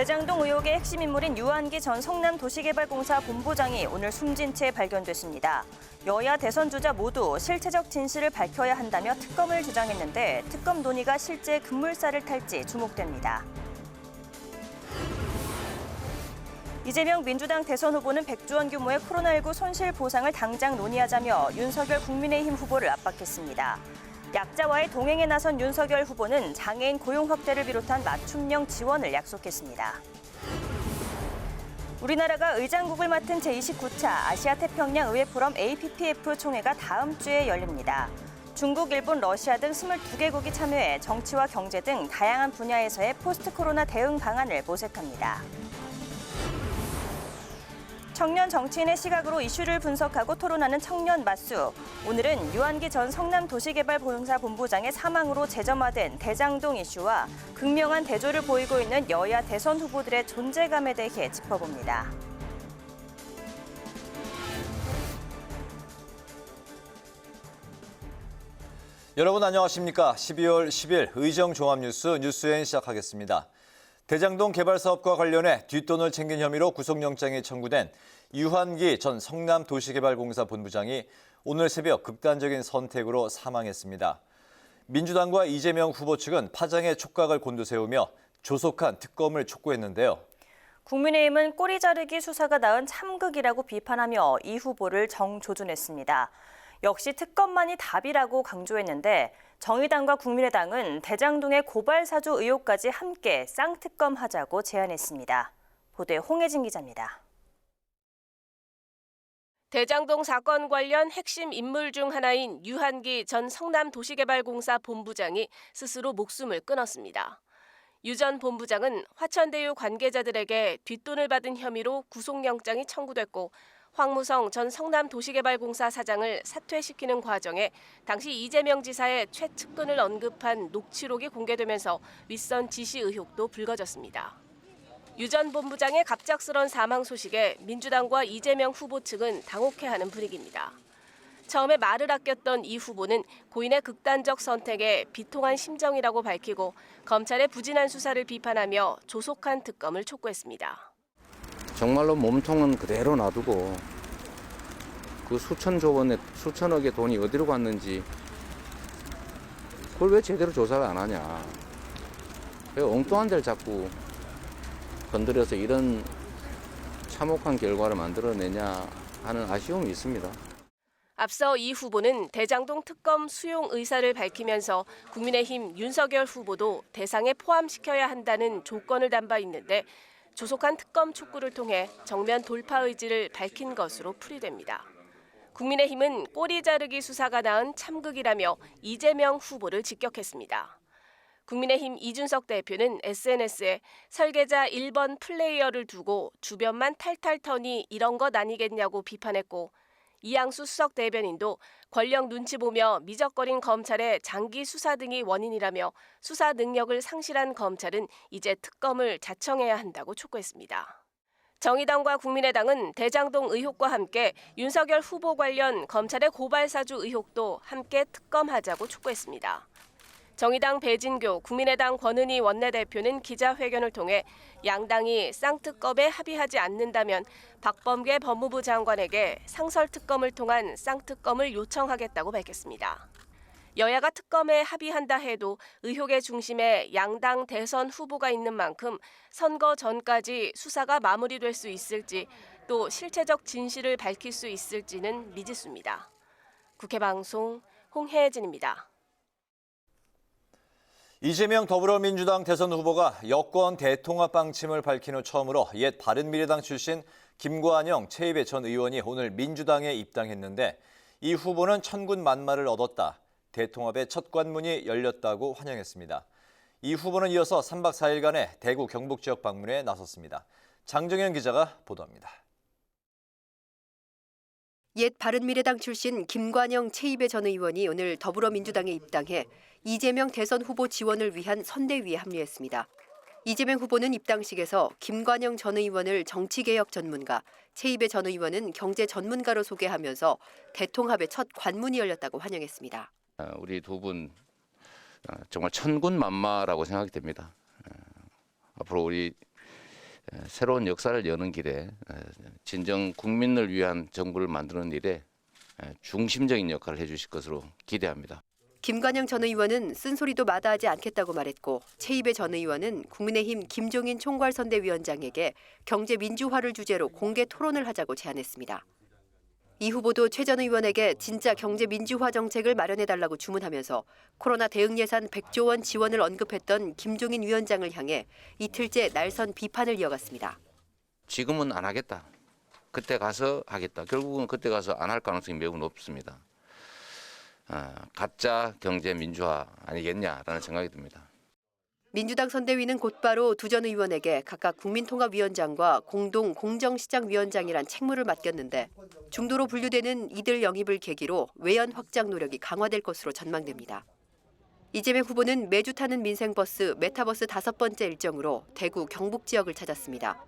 대장동 의혹의 핵심 인물인 유한기 전 성남도시개발공사 본부장이 오늘 숨진 채 발견됐습니다. 여야 대선 주자 모두 실체적 진실을 밝혀야 한다며 특검을 주장했는데 특검 논의가 실제 급물살을 탈지 주목됩니다. 이재명 민주당 대선 후보는 100조 원 규모의 코로나19 손실 보상을 당장 논의하자며 윤석열 국민의힘 후보를 압박했습니다. 약자와의 동행에 나선 윤석열 후보는 장애인 고용 확대를 비롯한 맞춤형 지원을 약속했습니다. 우리나라가 의장국을 맡은 제29차 아시아태평양 의회 포럼 APPF 총회가 다음 주에 열립니다. 중국, 일본, 러시아 등 22개국이 참여해 정치와 경제 등 다양한 분야에서의 포스트 코로나 대응 방안을 모색합니다. 청년 정치인의 시각으로 이슈를 분석하고 토론하는 청년 맞수. 오늘은 유한기 전 성남도시개발공사 본부장의 사망으로 재점화된 대장동 이슈와 극명한 대조를 보이고 있는 여야 대선 후보들의 존재감에 대해 짚어봅니다. 여러분 안녕하십니까? 12월 10일 의정종합뉴스 뉴스엔 시작하겠습니다. 대장동 개발 사업과 관련해 뒷돈을 챙긴 혐의로 구속영장이 청구된 유한기 전 성남도시개발공사 본부장이 오늘 새벽 극단적인 선택으로 사망했습니다. 민주당과 이재명 후보 측은 파장의 촉각을 곤두세우며 조속한 특검을 촉구했는데요. 국민의힘은 꼬리 자르기 수사가 낳은 참극이라고 비판하며 이 후보를 정조준했습니다. 역시 특검만이 답이라고 강조했는데 정의당과 국민의당은 대장동의 고발 사주 의혹까지 함께 쌍특검하자고 제안했습니다. 보도에 홍혜진 기자입니다. 대장동 사건 관련 핵심 인물 중 하나인 유한기 전 성남도시개발공사 본부장이 스스로 목숨을 끊었습니다. 유 전 본부장은 화천대유 관계자들에게 뒷돈을 받은 혐의로 구속영장이 청구됐고 황무성 전 성남도시개발공사 사장을 사퇴시키는 과정에 당시 이재명 지사의 최측근을 언급한 녹취록이 공개되면서 윗선 지시 의혹도 불거졌습니다. 유 전 본부장의 갑작스런 사망 소식에 민주당과 이재명 후보 측은 당혹해하는 분위기입니다. 처음에 말을 아꼈던 이 후보는 고인의 극단적 선택에 비통한 심정이라고 밝히고 검찰의 부진한 수사를 비판하며 조속한 특검을 촉구했습니다. 정말로 몸통은 그대로 놔두고 그 수천억의 돈이 어디로 갔는지 그걸 왜 제대로 조사를 안 하냐. 왜 엉뚱한 데를 자꾸 건드려서 이런 참혹한 결과를 만들어내냐 하는 아쉬움이 있습니다. 앞서 이 후보는 대장동 특검 수용 의사를 밝히면서 국민의힘 윤석열 후보도 대상에 포함시켜야 한다는 조건을 단 바 있는데 조속한 특검 촉구를 통해 정면 돌파 의지를 밝힌 것으로 풀이됩니다. 국민의힘은 꼬리 자르기 수사가 낳은 참극이라며 이재명 후보를 직격했습니다. 국민의힘 이준석 대표는 SNS에 설계자 1번 플레이어를 두고 주변만 탈탈 터니 이런 것 아니겠냐고 비판했고 이양수 수석 대변인도 권력 눈치 보며 미적거린 검찰의 장기 수사 등이 원인이라며 수사 능력을 상실한 검찰은 이제 특검을 자청해야 한다고 촉구했습니다. 정의당과 국민의당은 대장동 의혹과 함께 윤석열 후보 관련 검찰의 고발 사주 의혹도 함께 특검하자고 촉구했습니다. 정의당 배진교, 국민의당 권은희 원내대표는 기자회견을 통해 양당이 쌍특검에 합의하지 않는다면 박범계 법무부 장관에게 상설특검을 통한 쌍특검을 요청하겠다고 밝혔습니다. 여야가 특검에 합의한다 해도 의혹의 중심에 양당 대선 후보가 있는 만큼 선거 전까지 수사가 마무리될 수 있을지 또 실체적 진실을 밝힐 수 있을지는 미지수입니다. 국회방송 홍혜진입니다. 이재명 더불어민주당 대선 후보가 여권 대통합 방침을 밝힌 후 처음으로 옛 바른미래당 출신 김관영 최이배 전 의원이 오늘 민주당에 입당했는데 이 후보는 천군 만마를 얻었다. 대통합의 첫 관문이 열렸다고 환영했습니다. 이 후보는 이어서 3박 4일간의 대구 경북 지역 방문에 나섰습니다. 장정현 기자가 보도합니다. 옛 바른미래당 출신 김관영 최이배 전 의원이 오늘 더불어민주당에 입당해 이재명 대선 후보 지원을 위한 선대위에 합류했습니다. 이재명 후보는 입당식에서 김관영 전 의원을 정치개혁 전문가, 최이배 전 의원은 경제 전문가로 소개하면서 대통합의 첫 관문이 열렸다고 환영했습니다. 우리 두 분 정말 천군만마라고 생각이 됩니다. 앞으로 우리 새로운 역사를 여는 길에 진정 국민을 위한 정부를 만드는 일에 중심적인 역할을 해주실 것으로 기대합니다. 김관영 전 의원은 쓴소리도 마다하지 않겠다고 말했고 최입의 전 의원은 국민의힘 김종인 총괄선대위원장에게 경제 민주화를 주제로 공개 토론을 하자고 제안했습니다. 이 후보도 최 전 의원에게 진짜 경제 민주화 정책을 마련해달라고 주문하면서 코로나 대응 예산 100조 원 지원을 언급했던 김종인 위원장을 향해 이틀째 날선 비판을 이어갔습니다. 지금은 안 하겠다. 그때 가서 하겠다. 결국은 그때 가서 안 할 가능성이 매우 높습니다. 가짜 경제 민주화 아니겠냐라는 생각이 듭니다. 민주당 선대위는 곧바로 두 전 의원에게 각각 국민통합위원장과 공동 공정시장위원장이란 책무를 맡겼는데 중도로 분류되는 이들 영입을 계기로 외연 확장 노력이 강화될 것으로 전망됩니다. 이재명 후보는 매주 타는 민생버스 메타버스 5번째 일정으로 대구 경북 지역을 찾았습니다.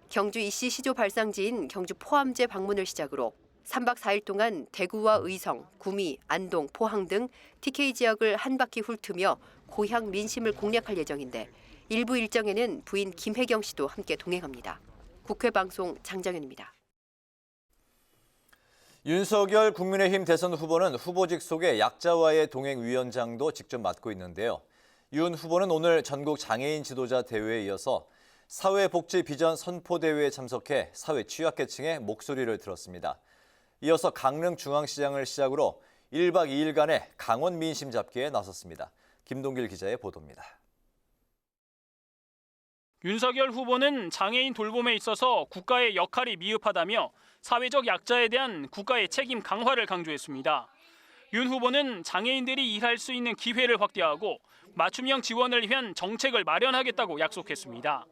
경주 이씨 시조 발상지인 경주 포함제 방문을 시작으로 3박 4일 동안 대구와 의성, 구미, 안동, 포항 등 TK 지역을 한 바퀴 훑으며 고향 민심을 공략할 예정인데 일부 일정에는 부인 김혜경 씨도 함께 동행합니다. 국회 방송 장정현입니다. 윤석열 국민의힘 대선 후보는 후보직 속의 약자와의 동행위원장도 직접 맡고 있는데요. 윤 후보는 오늘 전국 장애인 지도자 대회에 이어서 사회복지 비전 선포대회에 참석해 사회 취약계층의 목소리를 들었습니다. 이어서 강릉 중앙시장을 시작으로 1박 2일간의 강원 민심 잡기에 나섰습니다. 김동길 기자의 보도입니다. 윤석열 후보는 장애인 돌봄에 있어서 국가의 역할이 미흡하다며 사회적 약자에 대한 국가의 책임 강화를 강조했습니다. 윤 후보는 장애인들이 일할 수 있는 기회를 확대하고 맞춤형 지원을 위한 정책을 마련하겠다고 약속했습니다.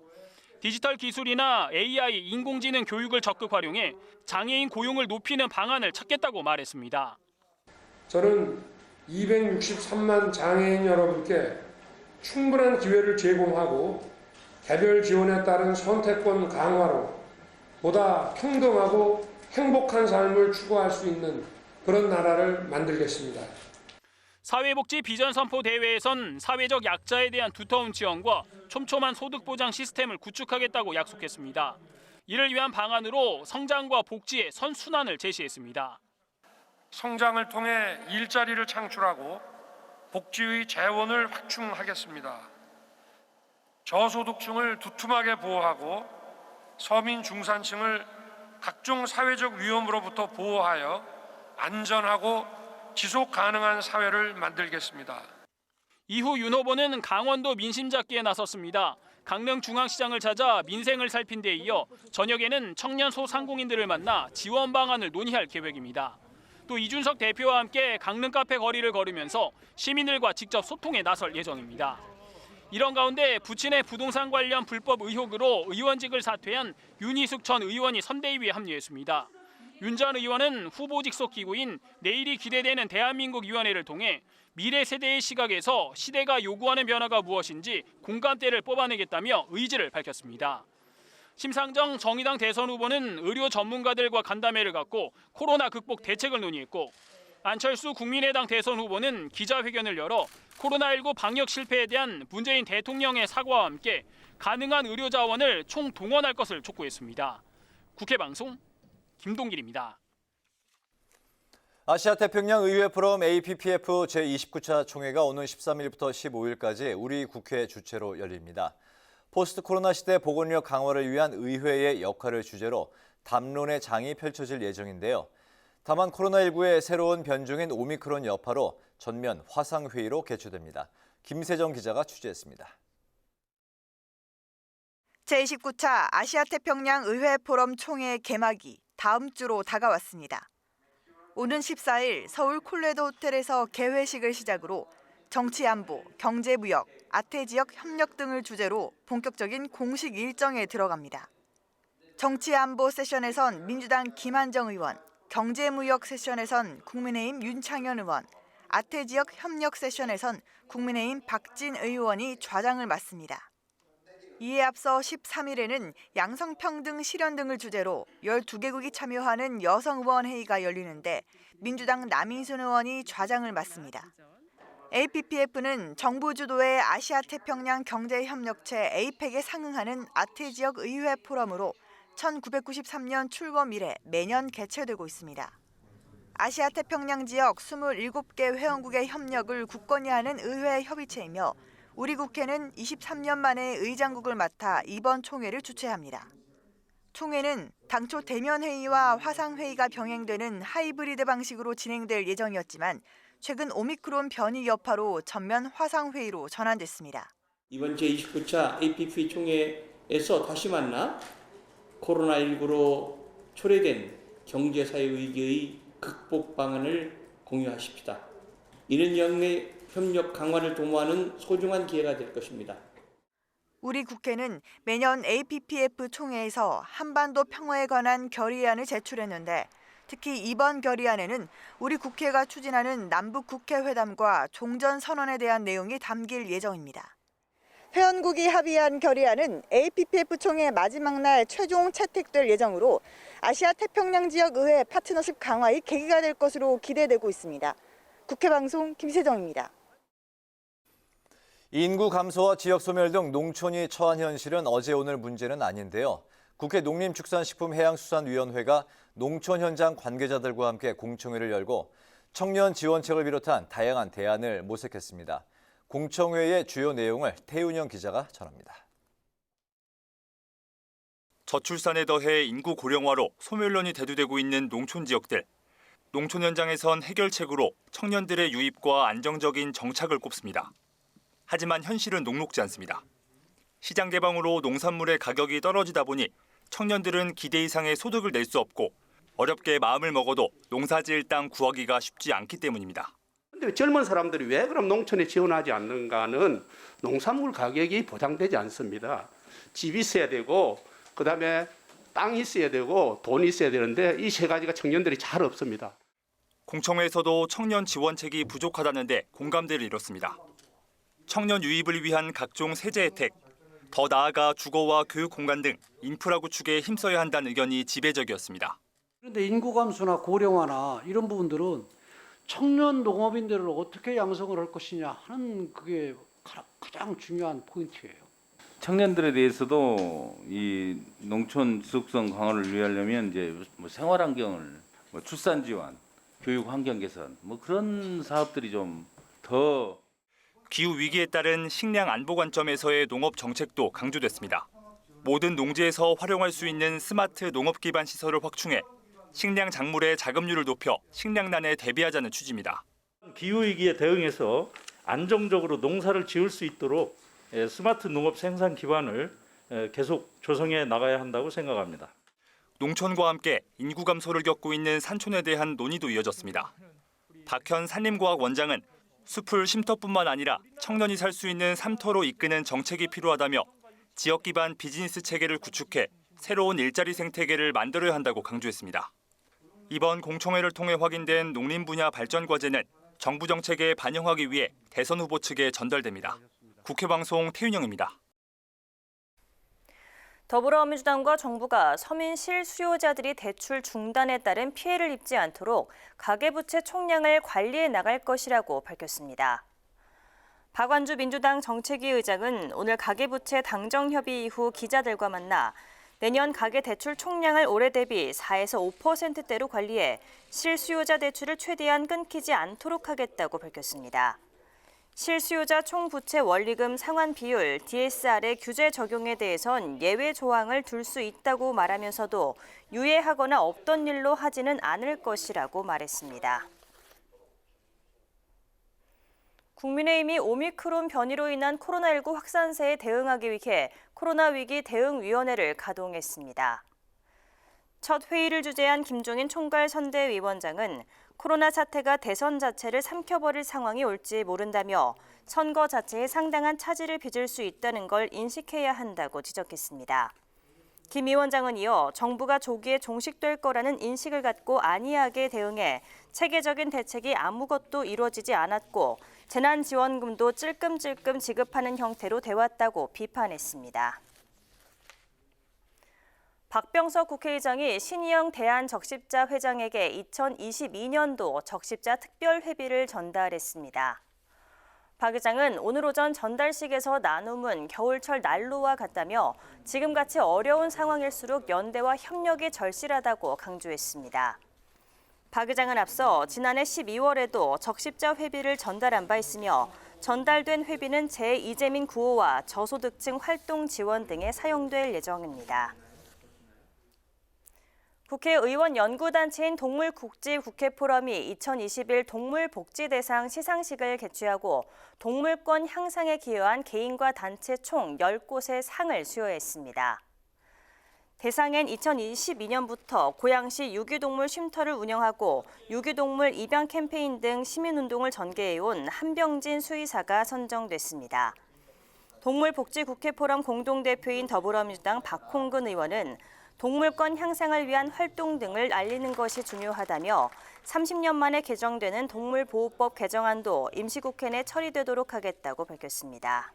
디지털 기술이나 AI, 인공지능 교육을 적극 활용해 장애인 고용을 높이는 방안을 찾겠다고 말했습니다. 저는 263만 장애인 여러분께 충분한 기회를 제공하고 개별 지원에 따른 선택권 강화로 보다 평등하고 행복한 삶을 추구할 수 있는 그런 나라를 만들겠습니다. 사회복지 비전 선포 대회에선 사회적 약자에 대한 두터운 지원과 촘촘한 소득 보장 시스템을 구축하겠다고 약속했습니다. 이를 위한 방안으로 성장과 복지의 선순환을 제시했습니다. 성장을 통해 일자리를 창출하고 복지의 재원을 확충하겠습니다. 저소득층을 두툼하게 보호하고 서민 중산층을 각종 사회적 위험으로부터 보호하여 안전하고 지속 가능한 사회를 만들겠습니다. 이후 윤 후보는 강원도 민심 잡기에 나섰습니다. 강릉 중앙시장을 찾아 민생을 살핀 데 이어 저녁에는 청년 소상공인들을 만나 지원 방안을 논의할 계획입니다. 또 이준석 대표와 함께 강릉 카페 거리를 걸으면서 시민들과 직접 소통에 나설 예정입니다. 이런 가운데 부친의 부동산 관련 불법 의혹으로 의원직을 사퇴한 윤희숙 전 의원이 선대위에 합류했습니다. 윤 전 의원은 후보직 속 기구인 내일이 기대되는 대한민국위원회를 통해 미래 세대의 시각에서 시대가 요구하는 변화가 무엇인지 공감대를 뽑아내겠다며 의지를 밝혔습니다. 심상정 정의당 대선 후보는 의료 전문가들과 간담회를 갖고 코로나 극복 대책을 논의했고 안철수 국민의당 대선 후보는 기자회견을 열어 코로나19 방역 실패에 대한 문재인 대통령의 사과와 함께 가능한 의료 자원을 총동원할 것을 촉구했습니다. 국회 방송 김동길입니다. 아시아태평양 의회 포럼 APPF 제29차 총회가 오는 13일부터 15일까지 우리 국회 주최로 열립니다. 포스트 코로나 시대 보건력 강화를 위한 의회의 역할을 주제로 담론의 장이 펼쳐질 예정인데요. 다만 코로나19의 새로운 변종인 오미크론 여파로 전면 화상회의로 개최됩니다. 김세정 기자가 취재했습니다. 제29차 아시아태평양 의회 포럼 총회 개막이 다음 주로 다가왔습니다. 오는 14일 서울 콜레도 호텔에서 개회식을 시작으로 정치안보, 경제무역, 아태지역 협력 등을 주제로 본격적인 공식 일정에 들어갑니다. 정치안보 세션에선 민주당 김한정 의원, 경제무역 세션에선 국민의힘 윤창현 의원, 아태지역 협력 세션에선 국민의힘 박진 의원이 좌장을 맡습니다. 이에 앞서 13일에는 양성평등 실현 등을 주제로 12개국이 참여하는 여성의원 회의가 열리는데 민주당 남인순 의원이 좌장을 맡습니다. APPF는 정부 주도의 아시아 태평양 경제협력체 APEC에 상응하는 아태 지역 의회 포럼으로 1993년 출범 이래 매년 개최되고 있습니다. 아시아 태평양 지역 27개 회원국의 협력을 굳건히 하는 의회 협의체이며 우리 국회는 23년 만에 의장국을 맡아 이번 총회를 주최합니다. 총회는 당초 대면 회의와 화상 회의가 병행되는 하이브리드 방식으로 진행될 예정이었지만 최근 오미크론 변이 여파로 전면 화상 회의로 전환됐습니다. 이번 제29차 APEC 총회에서 다시 만나 코로나19로 초래된 경제사회 위기의 극복 방안을 공유하십시다. 이런 영내 협력 강화를 도모하는 소중한 기회가 될 것입니다. 우리 국회는 매년 APPF 총회에서 한반도 평화에 관한 결의안을 제출했는데 특히 이번 결의안에는 우리 국회가 추진하는 남북국회회담과 종전선언에 대한 내용이 담길 예정입니다. 회원국이 합의한 결의안은 APPF 총회 마지막 날 최종 채택될 예정으로 아시아 태평양 지역 의회 파트너십 강화의 계기가 될 것으로 기대되고 있습니다. 국회방송 김세정입니다. 인구 감소와 지역 소멸 등 농촌이 처한 현실은 어제 오늘 문제는 아닌데요. 국회 농림축산식품해양수산위원회가 농촌 현장 관계자들과 함께 공청회를 열고 청년 지원책을 비롯한 다양한 대안을 모색했습니다. 공청회의 주요 내용을 태윤영 기자가 전합니다. 저출산에 더해 인구 고령화로 소멸론이 대두되고 있는 농촌 지역들. 농촌 현장에선 해결책으로 청년들의 유입과 안정적인 정착을 꼽습니다. 하지만 현실은 녹록지 않습니다. 시장 개방으로 농산물의 가격이 떨어지다 보니 청년들은 기대 이상의 소득을 낼 수 없고 어렵게 마음을 먹어도 농사지을 땅 구하기가 쉽지 않기 때문입니다. 그런데 젊은 사람들이 왜 그럼 농촌에 지원하지 않는가는 농산물 가격이 보장되지 않습니다. 집이 있어야 되고 그다음에 땅이 있어야 되고 돈이 있어야 되는데 이 세 가지가 청년들이 잘 없습니다. 공청회에서도 청년 지원책이 부족하다는데 공감대를 이뤘습니다. 청년 유입을 위한 각종 세제 혜택, 더 나아가 주거와 교육 공간 등 인프라 구축에 힘써야 한다는 의견이 지배적이었습니다. 그런데 인구 감소나 고령화나 이런 부분들은 청년 농업인들을 어떻게 양성을 할 것이냐 하는 그게 가장 중요한 포인트예요. 청년들에 대해서도 이 농촌 지속성 강화를 위하려면 이제 뭐 생활 환경을 출산 지원, 교육 환경 개선 그런 사업들이 좀 더 기후 위기에 따른 식량 안보 관점에서의 농업 정책도 강조됐습니다. 모든 농지에서 활용할 수 있는 스마트 농업 기반 시설을 확충해 식량 작물의 자급률을 높여 식량난에 대비하자는 취지입니다. 기후 위기에 대응해서 안정적으로 농사를 지을 수 있도록 스마트 농업 생산 기반을 계속 조성해 나가야 한다고 생각합니다. 농촌과 함께 인구 감소를 겪고 있는 산촌에 대한 논의도 이어졌습니다. 박현 산림과학 원장은 숲을 쉼터뿐만 아니라 청년이 살 수 있는 삼터로 이끄는 정책이 필요하다며 지역 기반 비즈니스 체계를 구축해 새로운 일자리 생태계를 만들어야 한다고 강조했습니다. 이번 공청회를 통해 확인된 농림 분야 발전 과제는 정부 정책에 반영하기 위해 대선 후보 측에 전달됩니다. 국회방송 태윤영입니다. 더불어민주당과 정부가 서민 실수요자들이 대출 중단에 따른 피해를 입지 않도록 가계부채 총량을 관리해 나갈 것이라고 밝혔습니다. 박완주 민주당 정책위 의장은 오늘 가계부채 당정협의 이후 기자들과 만나 내년 가계대출 총량을 올해 대비 4에서 5%대로 관리해 실수요자 대출을 최대한 끊기지 않도록 하겠다고 밝혔습니다. 실수요자 총부채 원리금 상환 비율 DSR의 규제 적용에 대해선 예외 조항을 둘 수 있다고 말하면서도 유예하거나 없던 일로 하지는 않을 것이라고 말했습니다. 국민의힘이 오미크론 변이로 인한 코로나19 확산세에 대응하기 위해 코로나 위기 대응위원회를 가동했습니다. 첫 회의를 주재한 김종인 총괄선대위원장은 코로나 사태가 대선 자체를 삼켜버릴 상황이 올지 모른다며 선거 자체에 상당한 차질을 빚을 수 있다는 걸 인식해야 한다고 지적했습니다. 김 위원장은 이어 정부가 조기에 종식될 거라는 인식을 갖고 안이하게 대응해 체계적인 대책이 아무것도 이루어지지 않았고 재난지원금도 찔끔찔끔 지급하는 형태로 돼왔다고 비판했습니다. 박병석 국회의장이 신희영 대한적십자 회장에게 2022년도 적십자 특별회비를 전달했습니다. 박 의장은 오늘 오전 전달식에서 나눔은 겨울철 난로와 같다며 지금같이 어려운 상황일수록 연대와 협력이 절실하다고 강조했습니다. 박 의장은 앞서 지난해 12월에도 적십자 회비를 전달한 바 있으며 전달된 회비는 제2재민 구호와 저소득층 활동 지원 등에 사용될 예정입니다. 국회의원 연구단체인 동물국제국회포럼이 2021 동물복지대상 시상식을 개최하고 동물권 향상에 기여한 개인과 단체 총 10곳의 상을 수여했습니다. 대상엔 2022년부터 고양시 유기동물 쉼터를 운영하고 유기동물 입양 캠페인 등 시민운동을 전개해온 한병진 수의사가 선정됐습니다. 동물복지국회포럼 공동대표인 더불어민주당 박홍근 의원은 동물권 향상을 위한 활동 등을 알리는 것이 중요하다며 30년 만에 개정되는 동물보호법 개정안도 임시국회 내 처리되도록 하겠다고 밝혔습니다.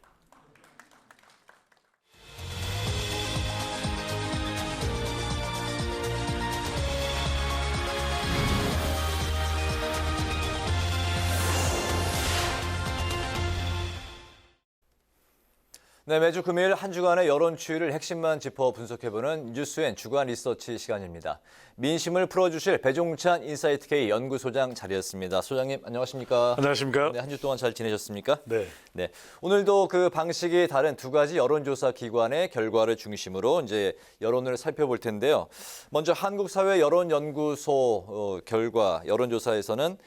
네, 매주 금요일 한 주간의 여론 추이를 핵심만 짚어 분석해보는 뉴스엔 주간 리서치 시간입니다. 민심을 풀어주실 배종찬 인사이트K 연구소장 자리였습니다. 소장님 안녕하십니까? 안녕하십니까? 네, 한 주 동안 잘 지내셨습니까? 네. 네, 오늘도 그 방식이 다른 두 가지 여론조사 기관의 결과를 중심으로 이제 여론을 살펴볼 텐데요. 먼저 한국사회여론연구소 결과 여론조사에서는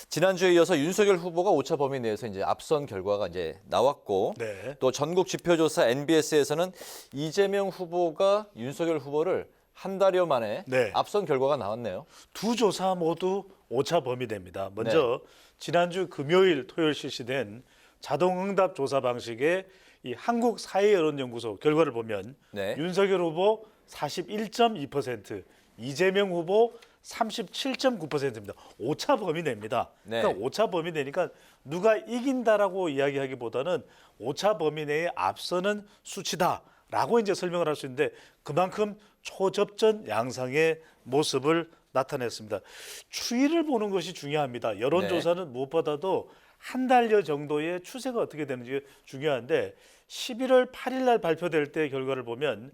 지난주에 이어서 윤석열 후보가 오차 범위 내에서 이제 앞선 결과가 이제 나왔고, 네. 또 전국 지표조사 NBS에서는 이재명 후보가 윤석열 후보를 한 달여 만에 네. 앞선 결과가 나왔네요. 두 조사 모두 오차 범위 내입니다. 먼저 지난주 금요일, 토요일 실시된 자동응답 조사 방식의 이 한국사회여론연구소 결과를 보면 윤석열 후보 41.2%, 이재명 후보 37.9%입니다. 오차 범위 내입니다. 그러니까 오차 범위 내니까 누가 이긴다라고 이야기하기보다는 오차 범위 내에 앞서는 수치다라고 이제 설명을 할 수 있는데 그만큼 초접전 양상의 모습을 나타냈습니다. 추이를 보는 것이 중요합니다. 여론조사는 무엇보다도 한 달여 정도의 추세가 어떻게 되는지 중요한데 11월 8일 날 발표될 때 결과를 보면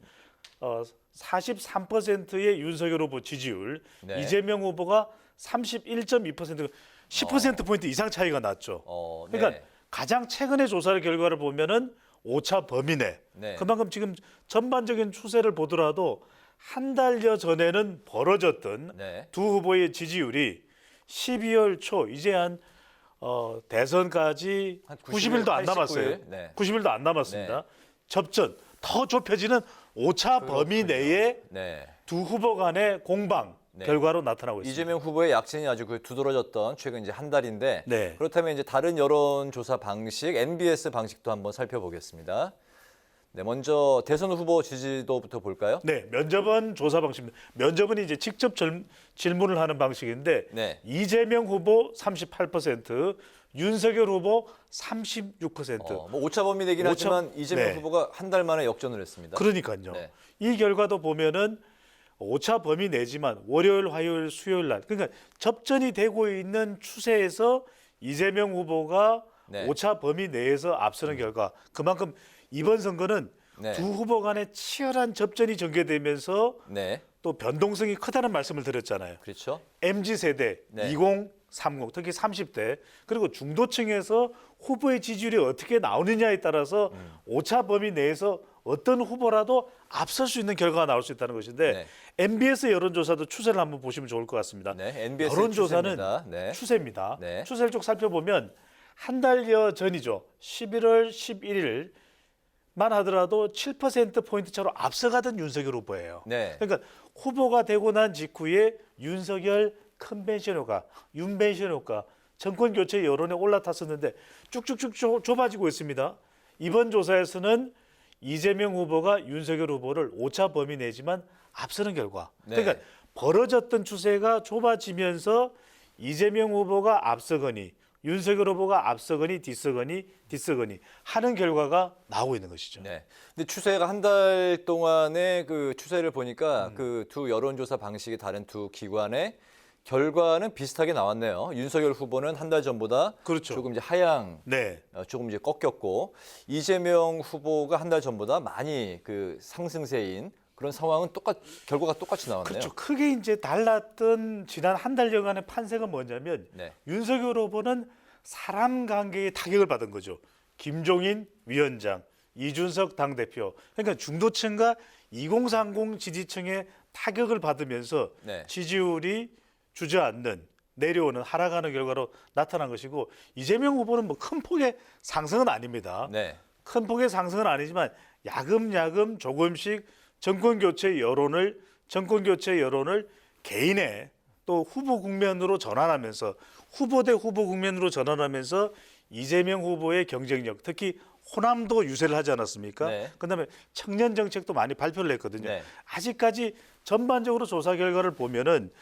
43%의 윤석열 후보 지지율, 이재명 후보가 31.2%, 10%포인트 이상 차이가 났죠. 그러니까 가장 최근의 조사 결과를 보면은 오차 범위 내. 그만큼 지금 전반적인 추세를 보더라도 한 달여 전에는 벌어졌던 두 후보의 지지율이 12월 초 이제 한 대선까지 90일도 안 남았어요. 90일도 안 남았습니다. 접전 더 좁혀지는 오차 범위 내에 두 후보 간의 공방 결과로 나타나고 있습니다. 이재명 후보의 약진이 아주 두드러졌던 최근 이제 한 달인데 그렇다면 이제 다른 여론조사 방식, NBS 방식도 한번 살펴보겠습니다. 네, 먼저 대선 후보 지지도부터 볼까요? 네, 면접은 조사 방식입니다. 면접은 이제 직접 질문을 하는 방식인데 이재명 후보 38%, 윤석열 후보 36%. 뭐 오차 범위 내긴 하지만 이재명 후보가 한 달 만에 역전을 했습니다. 그러니까요. 이 결과도 보면은 오차 범위 내지만 월요일, 화요일, 수요일 날 그러니까 접전이 되고 있는 추세에서 이재명 후보가 오차 범위 내에서 앞서는 결과 그만큼 이번 선거는 두 후보 간의 치열한 접전이 전개되면서 또 변동성이 크다는 말씀을 드렸잖아요. 그렇죠. MZ세대 2030 특히 30대 그리고 중도층에서 후보의 지지율이 어떻게 나오느냐에 따라서 오차 범위 내에서 어떤 후보라도 앞설 수 있는 결과가 나올 수 있다는 것인데 MBS 여론조사도 추세를 한번 보시면 좋을 것 같습니다. MBS 여론조사는 추세입니다. 추세를 쭉 살펴보면 한 달여 전이죠. 11월 11일만 하더라도 7%포인트 차로 앞서가던 윤석열 후보예요. 그러니까 후보가 되고 난 직후에 윤석열 컨벤션 효과, 윤벤션 효과, 정권 교체 여론에 올라탔었는데 쭉쭉쭉 좁아지고 있습니다. 이번 조사에서는 이재명 후보가 윤석열 후보를 오차 범위 내지만 앞서는 결과. 그러니까 벌어졌던 추세가 좁아지면서 이재명 후보가 앞서거니 윤석열 후보가 앞서거니 뒤서거니 하는 결과가 나오고 있는 것이죠. 근데 추세가 한 달 동안의 그 추세를 보니까 그 두 여론조사 방식이 다른 두 기관의 결과는 비슷하게 나왔네요. 윤석열 후보는 한 달 전보다 그렇죠. 조금 이제 하향, 네. 조금 이제 꺾였고 이재명 후보가 한 달 전보다 많이 그 상승세인 그런 상황은 결과가 똑같이 나왔네요. 그렇죠. 크게 이제 달랐던 지난 한 달여간의 판세가 뭐냐면 네. 윤석열 후보는 사람 관계에 타격을 받은 거죠. 김종인 위원장, 이준석 당대표. 그러니까 중도층과 2030 지지층의 타격을 받으면서 네. 지지율이 주저앉는 내려오는 하락하는 결과로 나타난 것이고 이재명 후보는 뭐 큰 폭의 상승은 아닙니다. 네. 큰 폭의 상승은 아니지만 야금야금 조금씩 정권 교체 여론을 개인의 또 후보 국면으로 전환하면서 후보 대 후보 국면으로 전환하면서 이재명 후보의 경쟁력, 특히 호남도 유세를 하지 않았습니까? 네. 그다음에 청년 정책도 많이 발표를 했거든요. 네. 아직까지 전반적으로 조사 결과를 보면은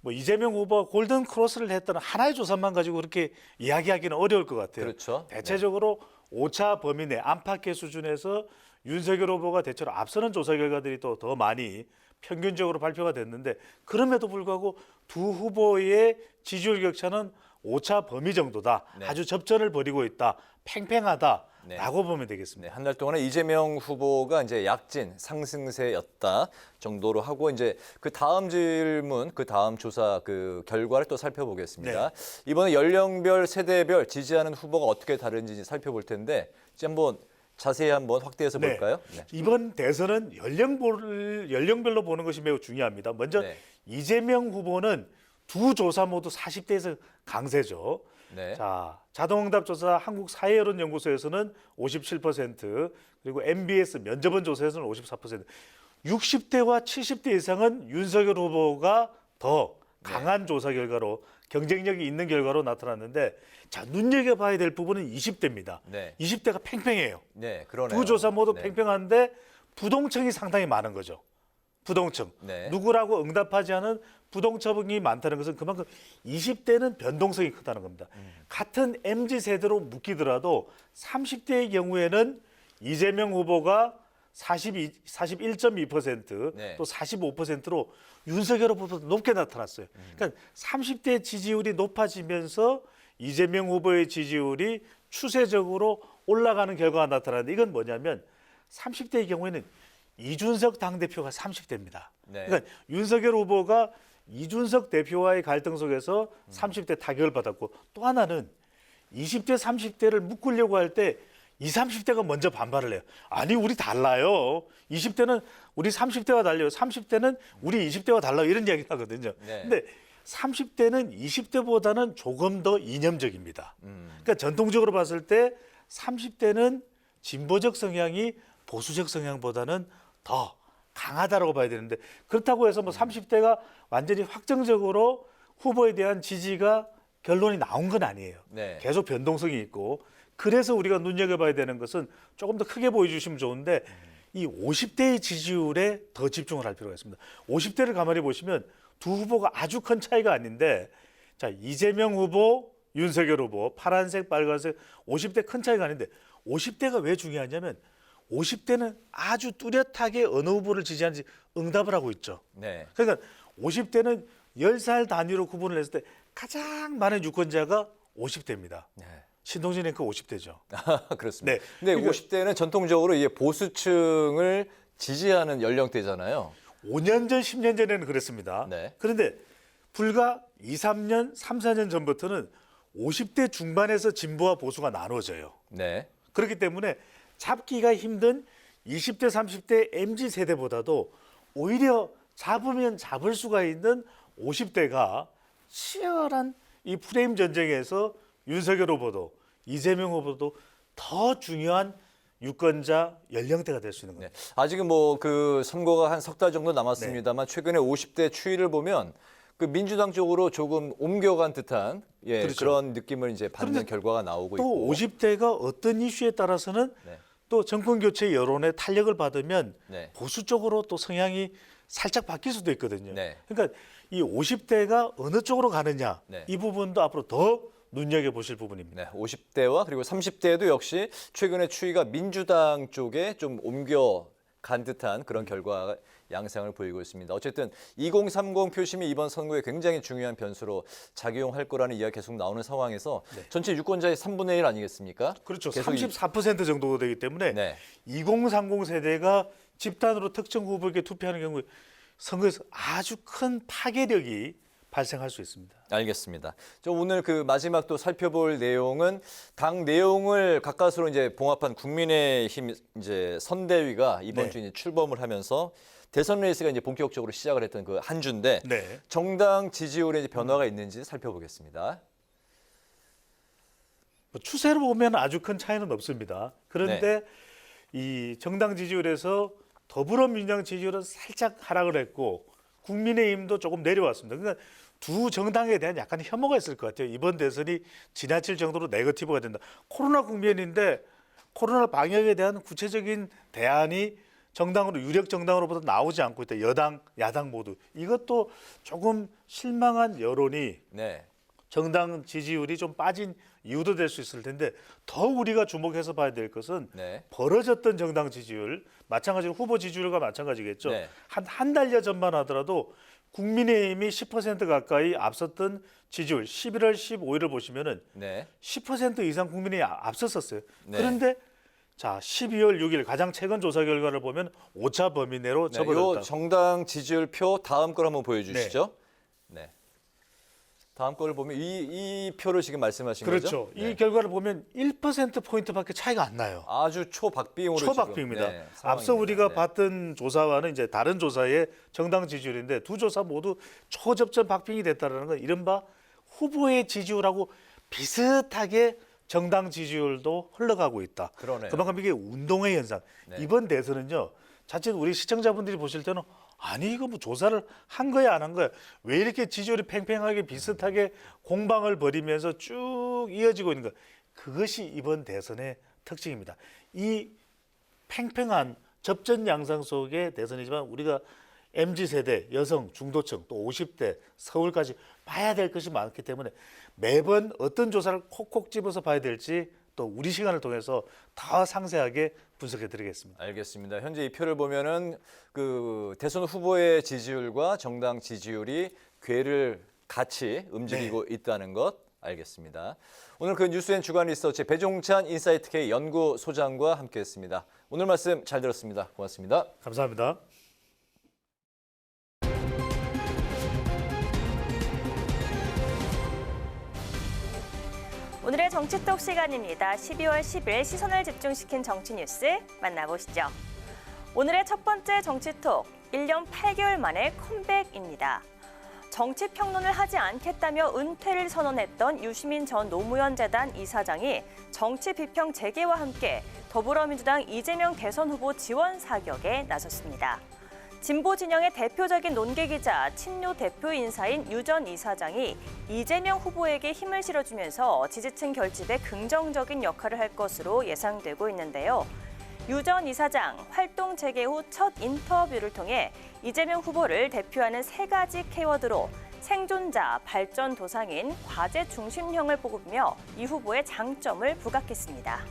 뭐 이재명 후보가 골든 크로스를 했다는 하나의 조사만 가지고 그렇게 이야기하기는 어려울 것 같아요. 그렇죠. 대체적으로 오차 범위 내 안팎의 수준에서 윤석열 후보가 대체로 앞서는 조사 결과들이 또 더 많이 평균적으로 발표가 됐는데 그럼에도 불구하고 두 후보의 지지율 격차는 오차 범위 정도다. 네. 아주 접전을 벌이고 있다. 팽팽하다라고 네. 보면 되겠습니다. 네, 한 달 동안에 이재명 후보가 이제 약진 상승세였다 정도로 하고 이제 그 다음 질문, 그 다음 조사 그 결과를 또 살펴보겠습니다. 이번에 연령별, 세대별 지지하는 후보가 어떻게 다른지 살펴볼 텐데 이제 한번 자세히 한번 확대해서 네. 볼까요? 네. 이번 대선은 연령별로 보는 것이 매우 중요합니다. 먼저 네. 이재명 후보는 두 조사 모두 40대에서 강세죠. 네. 자, 자동응답조사 한국사회여론연구소에서는 57%, 그리고 MBS 면접원 조사에서는 54%. 60대와 70대 이상은 윤석열 후보가 더 강한 조사 결과로 경쟁력이 있는 결과로 나타났는데 자, 눈여겨봐야 될 부분은 20대입니다. 네. 20대가 팽팽해요. 네, 그러네요. 두 조사 모두 네. 팽팽한데 부동층이 상당히 많은 거죠. 부동층. 네. 누구라고 응답하지 않은 부동층이 많다는 것은 그만큼 20대는 변동성이 크다는 겁니다. 같은 MZ세대로 묶이더라도 30대의 경우에는 이재명 후보가 41.2%, 네. 또 45%로 윤석열 후보보다 높게 나타났어요. 그러니까 30대 지지율이 높아지면서 이재명 후보의 지지율이 추세적으로 올라가는 결과가 나타나는데 이건 뭐냐면 30대의 경우에는 이준석 당대표가 30대입니다. 네. 그러니까 윤석열 후보가 이준석 대표와의 갈등 속에서 30대 타격을 받았고 또 하나는 20대, 30대를 묶으려고 할 때 20, 30대가 먼저 반발을 해요. 아니 우리 달라요. 20대는 우리 30대와 달라요. 30대는 우리 20대와 달라요. 이런 이야기를 하거든요. 네. 근데 30대는 20대보다는 조금 더 이념적입니다. 그러니까 전통적으로 봤을 때 30대는 진보적 성향이 보수적 성향보다는 더 강하다라고 봐야 되는데 그렇다고 해서 뭐 30대가 완전히 확정적으로 후보에 대한 지지가 결론이 나온 건 아니에요. 네. 계속 변동성이 있고 그래서 우리가 눈여겨봐야 되는 것은 조금 더 크게 보여주시면 좋은데 이 50대의 지지율에 더 집중을 할 필요가 있습니다. 50대를 가만히 보시면 두 후보가 아주 큰 차이가 아닌데 자 이재명 후보, 윤석열 후보 파란색, 빨간색 50대 큰 차이가 아닌데 50대가 왜 중요하냐면 50대는 아주 뚜렷하게 어느 후보를 지지하는지 응답을 하고 있죠. 네. 그러니까 50대는 10살 단위로 구분을 했을 때 가장 많은 유권자가 50대입니다. 네. 신동진 앵커 50대죠. 그렇습니다. 네. 근데 그러니까 50대는 전통적으로 이게 보수층을 지지하는 연령대잖아요. 5년 전, 10년 전에는 그랬습니다. 네. 그런데 불과 2, 3년, 3, 4년 전부터는 50대 중반에서 진보와 보수가 나눠져요. 네. 그렇기 때문에 잡기가 힘든 20대, 30대 MZ세대보다도 오히려 잡으면 잡을 수가 있는 50대가 치열한 이 프레임 전쟁에서 윤석열 후보도 이재명 후보도 더 중요한 유권자 연령대가 될 수 있는 겁니다. 네. 아직은 뭐 그 선거가 한 석 달 정도 남았습니다만 최근에 50대 추이를 보면 그 민주당 쪽으로 조금 옮겨간 듯한 그렇죠. 그런 느낌을 이제 받는 결과가 나오고 또 있고. 50대가 어떤 이슈에 따라서는 네. 또 정권 교체 여론의 탄력을 받으면 네. 보수 쪽으로 또 성향이 살짝 바뀔 수도 있거든요. 네. 그러니까 이 50대가 어느 쪽으로 가느냐 네. 이 부분도 앞으로 더 눈여겨보실 부분입니다. 네, 50대와 그리고 30대도 역시 최근에 추이가 민주당 쪽에 좀 옮겨간 듯한 그런 결과가 양상을 보이고 있습니다. 어쨌든 2030 표심이 이번 선거에 굉장히 중요한 변수로 작용할 거라는 이야기가 계속 나오는 상황에서 전체 유권자의 3분의 1 아니겠습니까? 그렇죠. 계속 34% 정도 되기 때문에 2030 세대가 집단으로 특정 후보에게 투표하는 경우에 선거에서 아주 큰 파괴력이 발생할 수 있습니다. 알겠습니다. 오늘 그 마지막 또 살펴볼 내용은 당 내용을 가까스로 이제 봉합한 국민의힘 이제 선대위가 이번 주 이제 출범을 하면서 대선 레이스가 이제 본격적으로 시작을 했던 그 한 주인데 정당 지지율에 이제 변화가 있는지 살펴보겠습니다. 추세로 보면 아주 큰 차이는 없습니다. 그런데 이 정당 지지율에서 더불어민주당 지지율은 살짝 하락을 했고 국민의힘도 조금 내려왔습니다. 그러니까 두 정당에 대한 약간 혐오가 있을 것 같아요. 이번 대선이 지나칠 정도로 네거티브가 된다. 코로나 국면인데 코로나 방역에 대한 구체적인 대안이 정당으로 유력 정당으로부터 나오지 않고 있다. 여당, 야당 모두. 이것도 조금 실망한 여론이 정당 지지율이 좀 빠진 이유도 될 수 있을 텐데 더 우리가 주목해서 봐야 될 것은 벌어졌던 정당 지지율, 마찬가지로 후보 지지율과 마찬가지겠죠. 한 달여 전만 하더라도 국민의힘이 10% 가까이 앞섰던 지지율 11월 15일을 보시면은 10% 이상 국민이 앞섰었어요. 그런데 자 12월 6일 가장 최근 조사 결과를 보면 오차 범위 내로 접어들었다. 이 정당 지지율 표 다음 걸 한번 보여주시죠. 다음 거를 보면 이 표를 지금 말씀하신 거죠? 그렇죠. 이 결과를 보면 1%포인트밖에 차이가 안 나요. 아주 초박빙으로 초박빙입니다. 지금, 앞서 우리가 봤던 조사와는 이제 다른 조사의 정당 지지율인데 두 조사 모두 초접전 박빙이 됐다는 건 이른바 후보의 지지율하고 비슷하게 정당 지지율도 흘러가고 있다. 그러네요. 그만큼 이게 운동의 현상. 이번 대선은요. 자칫 우리 시청자분들이 보실 때는 아니 이거 뭐 조사를 한 거야 안 한 거야 왜 이렇게 지지율이 팽팽하게 비슷하게 공방을 벌이면서 쭉 이어지고 있는 거 그것이 이번 대선의 특징입니다. 이 팽팽한 접전 양상 속의 대선이지만 우리가 MZ세대, 여성, 중도층, 또 50대, 서울까지 봐야 될 것이 많기 때문에 매번 어떤 조사를 콕콕 집어서 봐야 될지 또 우리 시간을 통해서 더 상세하게 분석해 드리겠습니다. 알겠습니다. 현재 이 표를 보면은 그 대선 후보의 지지율과 정당 지지율이 궤를 같이 움직이고 있다는 것 알겠습니다. 오늘 그 뉴스엔 주간 리서치 배종찬 인사이트 K 연구소장과 함께했습니다. 오늘 말씀 잘 들었습니다. 고맙습니다. 감사합니다. 오늘의 정치톡 시간입니다. 12월 10일 시선을 집중시킨 정치 뉴스 만나보시죠. 오늘의 첫 번째 정치톡, 1년 8개월 만에 컴백입니다. 정치 평론을 하지 않겠다며 은퇴를 선언했던 유시민 전 노무현 재단 이사장이 정치 비평 재개와 함께 더불어민주당 이재명 대선 후보 지원 사격에 나섰습니다. 진보 진영의 대표적인 논객이자 친노 대표 인사인 유 전 이사장이 이재명 후보에게 힘을 실어주면서 지지층 결집에 긍정적인 역할을 할 것으로 예상되고 있는데요. 유 전 이사장 활동 재개 후 첫 인터뷰를 통해 이재명 후보를 대표하는 세 가지 키워드로 생존자, 발전 도상인, 과제 중심형을 뽑으며 이 후보의 장점을 부각했습니다.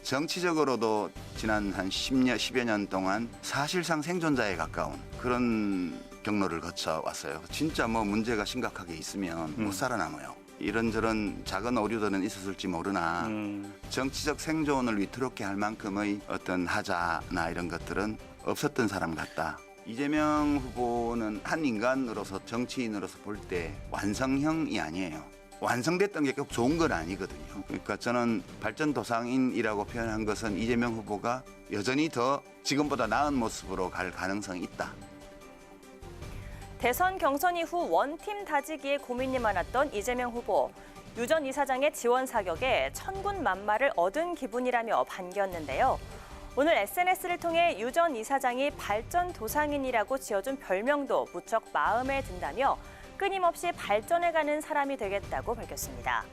정치적으로도 지난 한 10여 년 동안 사실상 생존자에 가까운 그런 경로를 거쳐왔어요. 진짜 뭐 문제가 심각하게 있으면 못 살아남아요. 이런저런 작은 오류들은 있었을지 모르나 정치적 생존을 위태롭게 할 만큼의 어떤 하자나 이런 것들은 없었던 사람 같다. 이재명 후보는 한 인간으로서 정치인으로서 볼 때 완성형이 아니에요. 완성됐던 게 꼭 좋은 건 아니거든요. 그러니까 저는 발전도상인이라고 표현한 것은 이재명 후보가 여전히 더 지금보다 나은 모습으로 갈 가능성이 있다. 대선 경선 이후 원팀 다지기에 고민이 많았던 이재명 후보. 유 전 이사장의 지원 사격에 천군만마를 얻은 기분이라며 반겼는데요. 오늘 SNS를 통해 유 전 이사장이 발전도상인이라고 지어준 별명도 무척 마음에 든다며 끊임없이 발전해가는 사람이 되겠다고 밝혔습니다.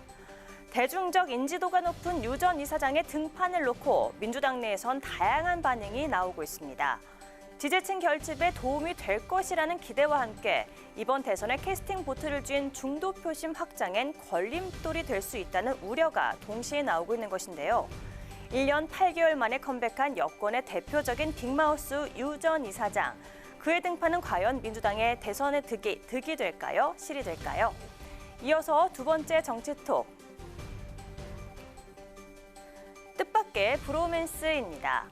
대중적 인지도가 높은 유 전 이사장의 등판을 놓고 민주당 내에선 다양한 반응이 나오고 있습니다. 지지층 결집에 도움이 될 것이라는 기대와 함께 이번 대선에 캐스팅 보트를 쥔 중도 표심 확장엔 걸림돌이 될 수 있다는 우려가 동시에 나오고 있는 것인데요. 1년 8개월 만에 컴백한 여권의 대표적인 빅마우스 유 전 이사장. 그의 등판은 과연 민주당의 대선에 득이 될까요? 실이 될까요? 이어서 두 번째 정치톡. 뜻밖의 브로맨스입니다.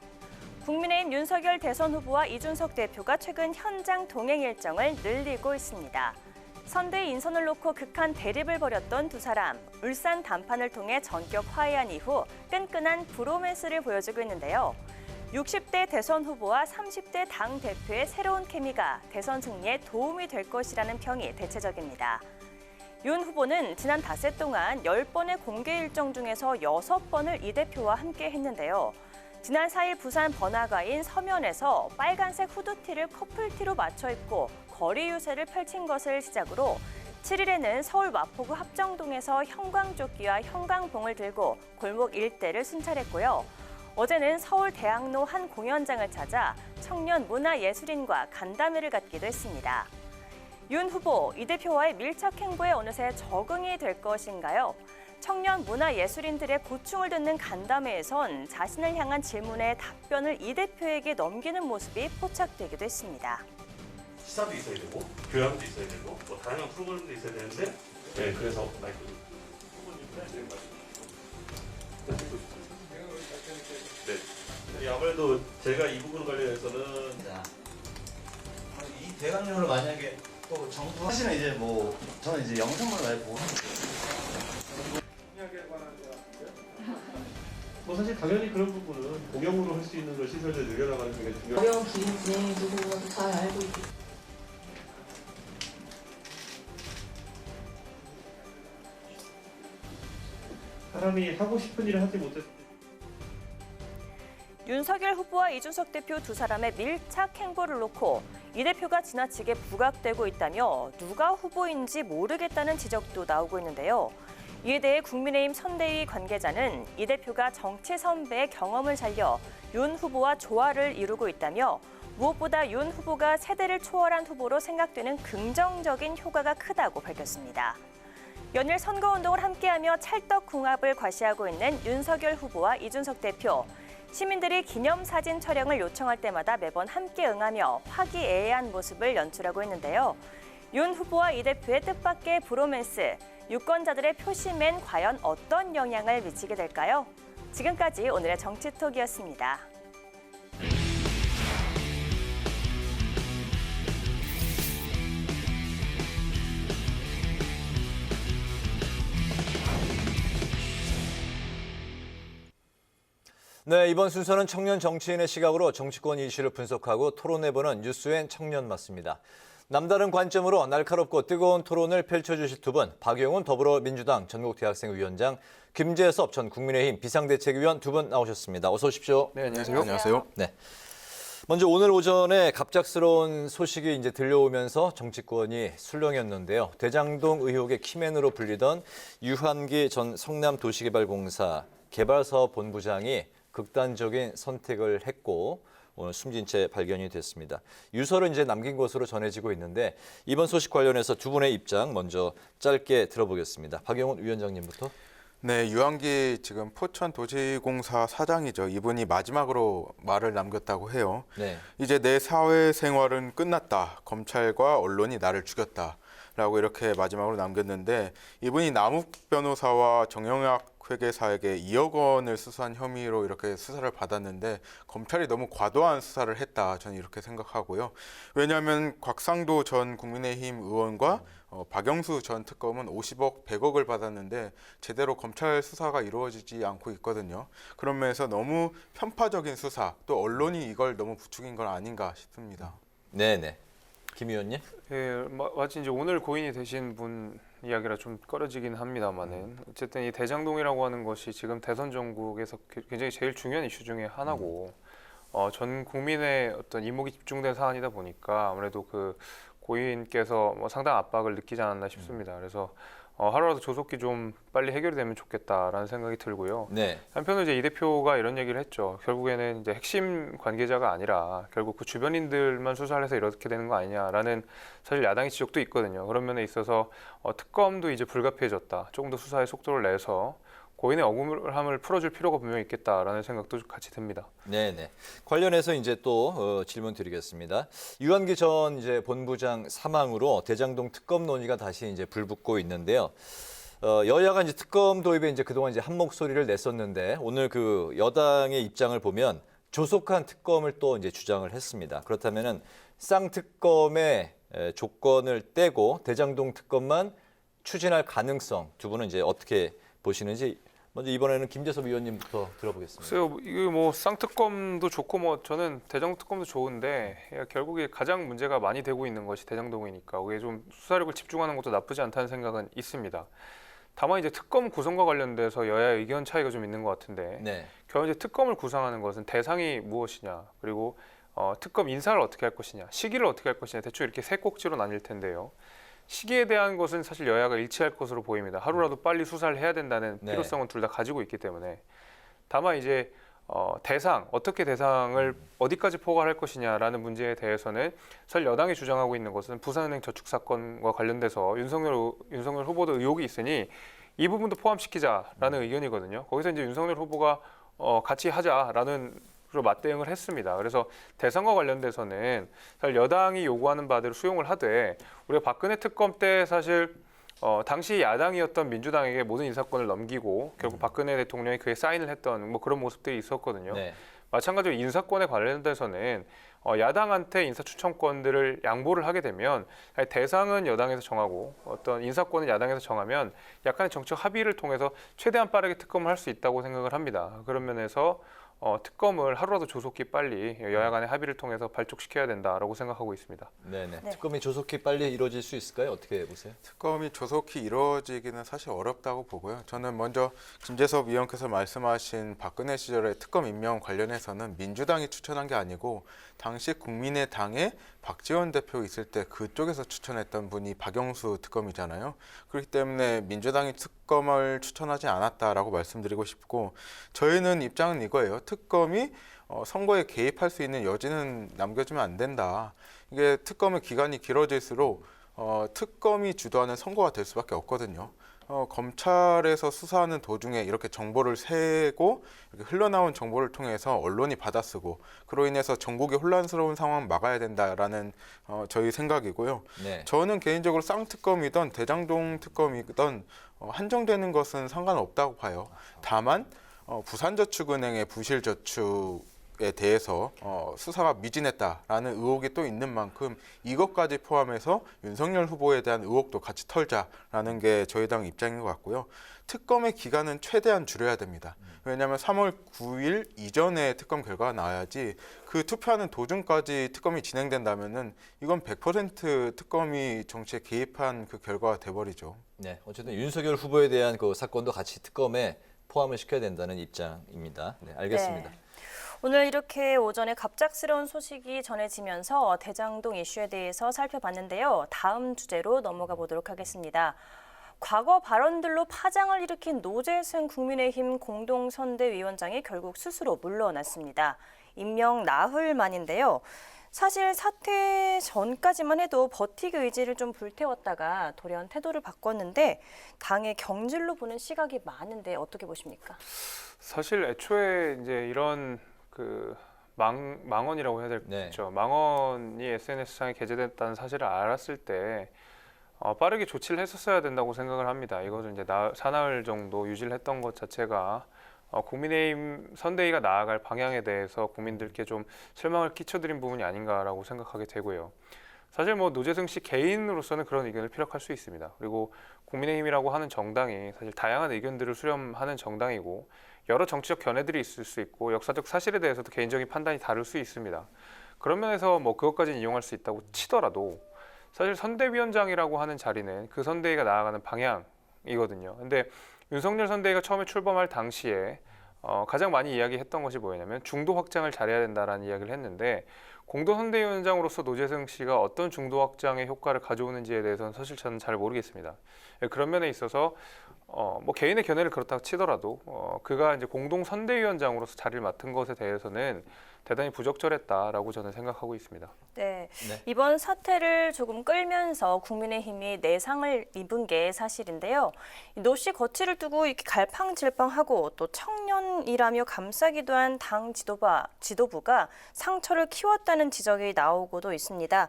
국민의힘 윤석열 대선 후보와 이준석 대표가 최근 현장 동행 일정을 늘리고 있습니다. 선대위 인선을 놓고 극한 대립을 벌였던 두 사람, 울산 담판을 통해 전격 화해한 이후 끈끈한 브로맨스를 보여주고 있는데요. 60대 대선 후보와 30대 당 대표의 새로운 케미가 대선 승리에 도움이 될 것이라는 평이 대체적입니다. 윤 후보는 지난 닷새 동안 10번의 공개 일정 중에서 6번을 이 대표와 함께 했는데요. 지난 4일 부산 번화가인 서면에서 빨간색 후드티를 커플티로 맞춰 입고 거리 유세를 펼친 것을 시작으로 7일에는 서울 마포구 합정동에서 형광조끼와 형광봉을 들고 골목 일대를 순찰했고요. 어제는 서울 대학로 한 공연장을 찾아 청년 문화예술인과 간담회를 갖기도 했습니다. 윤 후보, 이 대표와의 밀착 행보에 어느새 적응이 될 것인가요? 청년 문화예술인들의 고충을 듣는 간담회에선 자신을 향한 질문에 답변을 이 대표에게 넘기는 모습이 포착되기도 했습니다. 시사도 있어야 되고 교양도 있어야 되고 뭐 다양한 프로그램도 있어야 되는데 네, 그래서 마이크 네. 아무래도 제가 이 부분 관련해서는 이 대강령을 만약에 또 정부 사실은 이제 뭐 저는 이제 영상만 많이 보고 뭐 사실 당연히 그런 부분은 공용으로 할 수 있는 걸 시설을 늘려나가는 게 중요해요. 어려운 기획 진행이 누구보다도 잘 알고 있고 사람이 하고 싶은 일을 하지 못했을 때 윤석열 후보와 이준석 대표 두 사람의 밀착 행보를 놓고 이 대표가 지나치게 부각되고 있다며 누가 후보인지 모르겠다는 지적도 나오고 있는데요. 이에 대해 국민의힘 선대위 관계자는 이 대표가 정치 선배의 경험을 살려 윤 후보와 조화를 이루고 있다며 무엇보다 윤 후보가 세대를 초월한 후보로 생각되는 긍정적인 효과가 크다고 밝혔습니다. 연일 선거운동을 함께하며 찰떡궁합을 과시하고 있는 윤석열 후보와 이준석 대표. 시민들이 기념사진 촬영을 요청할 때마다 매번 함께 응하며 화기애애한 모습을 연출하고 있는데요. 윤 후보와 이 대표의 뜻밖의 브로맨스, 유권자들의 표심엔 과연 어떤 영향을 미치게 될까요? 지금까지 오늘의 정치톡이었습니다. 네, 이번 순서는 청년 정치인의 시각으로 정치권 이슈를 분석하고 토론해보는 뉴스엔 청년 맞습니다. 남다른 관점으로 날카롭고 뜨거운 토론을 펼쳐주실 두 분, 박용훈 더불어민주당 전국대학생위원장, 김재섭 전 국민의힘 비상대책위원 두 분 나오셨습니다. 어서 오십시오. 네, 안녕하세요. 안녕하세요. 네. 먼저 오늘 오전에 갑작스러운 소식이 이제 들려오면서 정치권이 술렁였는데요. 대장동 의혹의 키맨으로 불리던 유한기 전 성남도시개발공사 개발사업본부장이 극단적인 선택을 했고 오늘 숨진 채 발견이 됐습니다. 유서를 이제 남긴 것으로 전해지고 있는데 이번 소식 관련해서 두 분의 입장 먼저 짧게 들어보겠습니다. 박용훈 위원장님부터. 네, 유한기 지금 포천도시공사 사장이죠. 이분이 마지막으로 말을 남겼다고 해요. 네. 이제 내 사회생활은 끝났다. 검찰과 언론이 나를 죽였다. 라고 이렇게 마지막으로 남겼는데 이분이 남욱 변호사와 정영학 회계사에게 2억 원을 수수한 혐의로 이렇게 수사를 받았는데 검찰이 너무 과도한 수사를 했다. 저는 이렇게 생각하고요. 왜냐하면 곽상도 전 국민의힘 의원과 박영수 전 특검은 50억, 100억을 받았는데 제대로 검찰 수사가 이루어지지 않고 있거든요. 그런 면에서 너무 편파적인 수사, 또 언론이 이걸 너무 부추긴 건 아닌가 싶습니다. 네네. 김 의원님? 예, 마치 이제 오늘 고인이 되신 분 이야기라 좀 꺼려지긴 합니다만은 어쨌든 이 대장동이라고 하는 것이 지금 대선 전국에서 굉장히 제일 중요한 이슈 중에 하나고 전 국민의 어떤 이목이 집중된 사안이다 보니까 아무래도 그 고인께서 상당한 압박을 느끼지 않았나 싶습니다. 그래서 하루라도 조속히 좀 빨리 해결이 되면 좋겠다라는 생각이 들고요. 네. 한편으로 이제 이 대표가 이런 얘기를 했죠. 결국에는 이제 핵심 관계자가 아니라 결국 그 주변인들만 수사를 해서 이렇게 되는 거 아니냐라는 사실 야당의 지적도 있거든요. 그런 면에 있어서 특검도 이제 불가피해졌다. 조금 더 수사의 속도를 내서 고인의 억울함을 풀어줄 필요가 분명히 있겠다라는 생각도 같이 듭니다. 네네. 관련해서 이제 또 질문 드리겠습니다. 유한기 전 이제 본부장 사망으로 대장동 특검 논의가 다시 이제 불붙고 있는데요. 여야가 이제 특검 도입에 이제 그동안 이제 한 목소리를 냈었는데 오늘 그 여당의 입장을 보면 조속한 특검을 또 이제 주장을 했습니다. 그렇다면은 쌍특검의 조건을 떼고 대장동 특검만 추진할 가능성 두 분은 이제 어떻게 보시는지 먼저 이번에는 김재섭 의원님부터 들어보겠습니다. 글쎄요, 이게 뭐 쌍특검도 좋고 뭐 저는 대장동 특검도 좋은데 결국에 가장 문제가 많이 되고 있는 것이 대장동이니까 그게 좀 수사력을 집중하는 것도 나쁘지 않다는 생각은 있습니다. 다만 이제 특검 구성과 관련돼서 여야의 의견 차이가 좀 있는 것 같은데 네. 결국 이제 특검을 구성하는 것은 대상이 무엇이냐 그리고 특검 인사를 어떻게 할 것이냐 시기를 어떻게 할 것이냐 대충 이렇게 세 꼭지로 나뉠 텐데요. 시기에 대한 것은 사실 여야가 일치할 것으로 보입니다. 하루라도 빨리 수사를 해야 된다는 필요성은 둘 다 가지고 있기 때문에 다만 이제 대상 어떻게 대상을 어디까지 포괄할 것이냐라는 문제에 대해서는 사실 여당이 주장하고 있는 것은 부산은행 저축 사건과 관련돼서 윤석열 후보도 의혹이 있으니 이 부분도 포함시키자라는 의견이거든요. 거기서 이제 윤석열 후보가 같이 하자라는 로 맞대응을 했습니다. 그래서 대상과 관련돼서는 사실 여당이 요구하는 바대로 수용을 하되 우리가 박근혜 특검 때 사실 당시 야당이었던 민주당에게 모든 인사권을 넘기고 결국 박근혜 대통령이 그에 사인을 했던 뭐 그런 모습들이 있었거든요. 네. 마찬가지로 인사권에 관련돼서는 야당한테 인사추천권들을 양보를 하게 되면 대상은 여당에서 정하고 어떤 인사권은 야당에서 정하면 약간의 정책 합의를 통해서 최대한 빠르게 특검을 할 수 있다고 생각을 합니다. 그런 면에서 특검을 하루라도 조속히 빨리 여야 간의 합의를 통해서 발족시켜야 된다라고 생각하고 있습니다. 네네. 특검이 조속히 빨리 이루어질 수 있을까요? 어떻게 보세요? 특검이 조속히 이루어지기는 사실 어렵다고 보고요. 저는 먼저 김재섭 위원께서 말씀하신 박근혜 시절의 특검 임명 관련해서는 민주당이 추천한 게 아니고 당시 국민의당에 박지원 대표 있을 때 그쪽에서 추천했던 분이 박영수 특검이잖아요. 그렇기 때문에 민주당이 특검을 추천하지 않았다라고 말씀드리고 싶고 저희는 입장은 이거예요. 특검이 선거에 개입할 수 있는 여지는 남겨주면 안 된다. 이게 특검의 기간이 길어질수록 특검이 주도하는 선거가 될 수밖에 없거든요. 검찰에서 수사하는 도중에 이렇게 정보를 세고 이렇게 흘러나온 정보를 통해서 언론이 받아쓰고 그로 인해서 전국의 혼란스러운 상황 막아야 된다라는 저희 생각이고요. 네. 저는 개인적으로 쌍특검이든 대장동 특검이든 한정되는 것은 상관없다고 봐요. 다만 부산저축은행의 부실저축에 대해서 수사가 미진했다라는 의혹이 또 있는 만큼 이것까지 포함해서 윤석열 후보에 대한 의혹도 같이 털자라는 게 저희 당 입장인 것 같고요. 특검의 기간은 최대한 줄여야 됩니다. 왜냐하면 3월 9일 이전에 특검 결과가 나와야지 그 투표하는 도중까지 특검이 진행된다면은 이건 100% 특검이 정치에 개입한 그 결과가 돼버리죠. 네, 어쨌든 윤석열 후보에 대한 그 사건도 같이 특검에 포함을 시켜야 된다는 입장입니다. 네, 알겠습니다. 네. 오늘 이렇게 오전에 갑작스러운 소식이 전해지면서 대장동 이슈에 대해서 살펴봤는데요. 다음 주제로 넘어가 보도록 하겠습니다. 과거 발언들로 파장을 일으킨 노재승 국민의힘 공동선대위원장이 결국 스스로 물러났습니다. 임명 나흘 만인데요. 사실 사퇴 전까지만 해도 버티기 의지를 좀 불태웠다가 돌연 태도를 바꿨는데 당의 경질로 보는 시각이 많은데 어떻게 보십니까? 사실 애초에 이제 이런 그 망언이라고 해야 될죠. 망언이 SNS상에 게재됐다는 사실을 알았을 때 빠르게 조치를 했었어야 된다고 생각을 합니다. 이것을 이제 사나흘 정도 유지를 했던 것 자체가 국민의힘 선대위가 나아갈 방향에 대해서 국민들께 좀 실망을 끼쳐드린 부분이 아닌가라고 생각하게 되고요. 사실 뭐 노재승 씨 개인으로서는 그런 의견을 피력할 수 있습니다. 그리고 국민의힘이라고 하는 정당이 사실 다양한 의견들을 수렴하는 정당이고 여러 정치적 견해들이 있을 수 있고 역사적 사실에 대해서도 개인적인 판단이 다를 수 있습니다. 그런 면에서 뭐 그것까지는 이용할 수 있다고 치더라도 사실 선대위원장이라고 하는 자리는 그 선대위가 나아가는 방향이거든요. 근데 윤석열 선대위가 처음에 출범할 당시에 가장 많이 이야기했던 것이 뭐냐면 중도 확장을 잘해야 된다라는 이야기를 했는데 공동선대위원장으로서 노재승 씨가 어떤 중도 확장의 효과를 가져오는지에 대해서는 사실 저는 잘 모르겠습니다. 그런 면에 있어서 뭐 개인의 견해를 그렇다고 치더라도 그가 이제 공동 선대위원장으로서 자리를 맡은 것에 대해서는 대단히 부적절했다라고 저는 생각하고 있습니다. 네. 네. 이번 사태를 조금 끌면서 국민의힘이 내상을 입은 게 사실인데요. 노 씨 거취를 두고 이렇게 갈팡질팡하고 또 청년이라며 감싸기도 한 당 지도부가 상처를 키웠다는 지적이 나오고도 있습니다.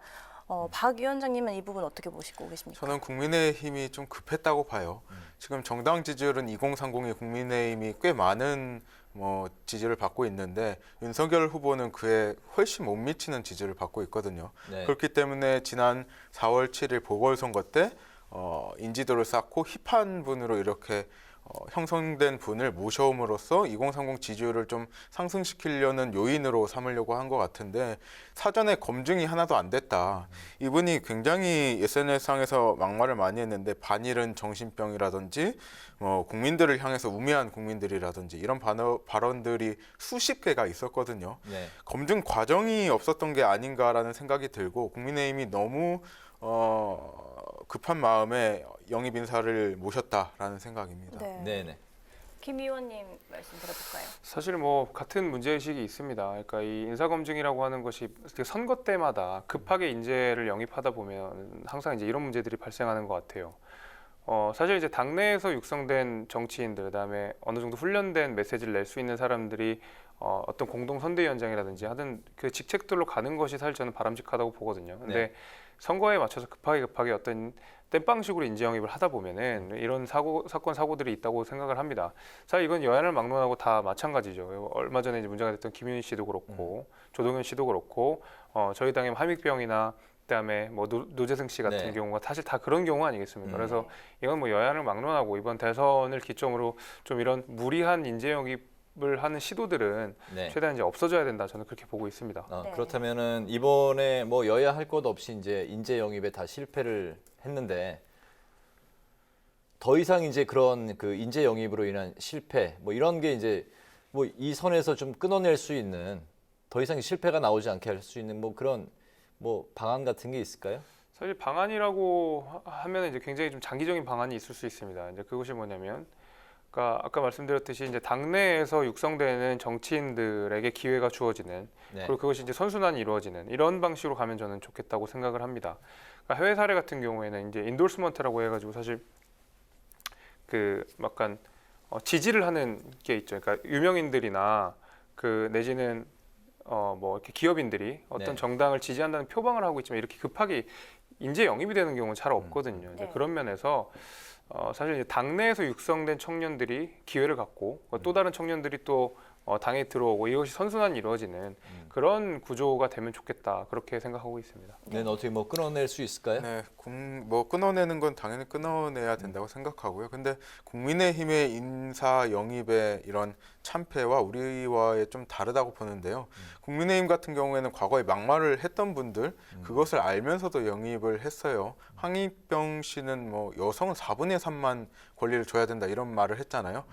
박 위원장님은 이 부분 어떻게 보시고 계십니까? 저는 국민의힘이 좀 급했다고 봐요. 지금 정당 지지율은 2030이 국민의힘이 꽤 많은 지지를 받고 있는데 윤석열 후보는 그에 훨씬 못 미치는 지지를 받고 있거든요. 네. 그렇기 때문에 지난 4월 7일 보궐선거 때 인지도를 쌓고 힙한 분으로 이렇게 형성된 분을 모셔옴으로써 2030 지지율을 좀 상승시키려는 요인으로 삼으려고 한 것 같은데 사전에 검증이 하나도 안 됐다. 이분이 굉장히 SNS상에서 막말을 많이 했는데 반일은 정신병이라든지 국민들을 향해서 우매한 국민들이라든지 이런 발언들이 수십 개가 있었거든요. 네. 검증 과정이 없었던 게 아닌가라는 생각이 들고 국민의힘이 너무 급한 마음에 영입 인사를 모셨다라는 생각입니다. 네. 김 의원님 말씀 들어볼까요? 사실 뭐 같은 문제의식이 있습니다. 그러니까 이 인사검증이라고 하는 것이 선거 때마다 급하게 인재를 영입하다 보면 항상 이제 이런 문제들이 발생하는 것 같아요. 사실 이제 당내에서 육성된 정치인들, 그다음에 어느 정도 훈련된 메시지를 낼 수 있는 사람들이 어떤 공동 선대위원장이라든지 하든 그 직책들로 가는 것이 사실 저는 바람직하다고 보거든요. 근데 선거에 맞춰서 급하게 어떤 땜빵식으로 인재 영입을 하다 보면은 이런 사건 사고들이 있다고 생각을 합니다. 사실 이건 여야를 막론하고 다 마찬가지죠. 얼마 전에 이제 문제가 됐던 김윤희 씨도 그렇고 조동현 씨도 그렇고 저희 당의 함익병이나 그다음에 뭐 노재승 씨 같은 경우가 사실 다 그런 경우 아니겠습니까? 그래서 이건 뭐 여야를 막론하고 이번 대선을 기점으로 좀 이런 무리한 인재 영입을 하는 시도들은 최대한 이제 없어져야 된다. 저는 그렇게 보고 있습니다. 그렇다면은 이번에 뭐 여야 할 것 없이 이제 인재 영입에 다 실패를 했는데 더 이상 이제 그런 그 인재 영입으로 인한 실패 뭐 이런 게 이제 뭐 이 선에서 좀 끊어낼 수 있는 더 이상 실패가 나오지 않게 할 수 있는 뭐 그런 뭐 방안 같은 게 있을까요? 사실 방안이라고 하면 이제 굉장히 좀 장기적인 방안이 있을 수 있습니다. 이제 그것이 뭐냐면, 그러니까 아까 말씀드렸듯이 이제 당내에서 육성되는 정치인들에게 기회가 주어지는 그리고 그것이 이제 선순환이 이루어지는 이런 방식으로 가면 저는 좋겠다고 생각을 합니다. 그러니까 해외 사례 같은 경우에는 이제 인돌스먼트라고 해가지고 사실 그 약간 지지를 하는 게 있죠. 그러니까 유명인들이나 그 내지는 뭐 이렇게 기업인들이 어떤 정당을 지지한다는 표방을 하고 있지만 이렇게 급하게 인재 영입이 되는 경우는 잘 없거든요. 이제 그런 면에서 사실 이제 당내에서 육성된 청년들이 기회를 갖고 또 다른 청년들이 또 당에 들어오고 이것이 선순환이 이루어지는 그런 구조가 되면 좋겠다 그렇게 생각하고 있습니다. 네, 어떻게 뭐 끊어낼 수 있을까요? 네, 뭐 끊어내는 건 당연히 끊어내야 된다고 생각하고요. 근데 국민의힘의 인사 영입의 이런 참패와 우리와의 좀 다르다고 보는데요. 국민의힘 같은 경우에는 과거에 막말을 했던 분들 그것을 알면서도 영입을 했어요. 황희병 씨는 뭐 여성은 4분의 3만 권리를 줘야 된다 이런 말을 했잖아요.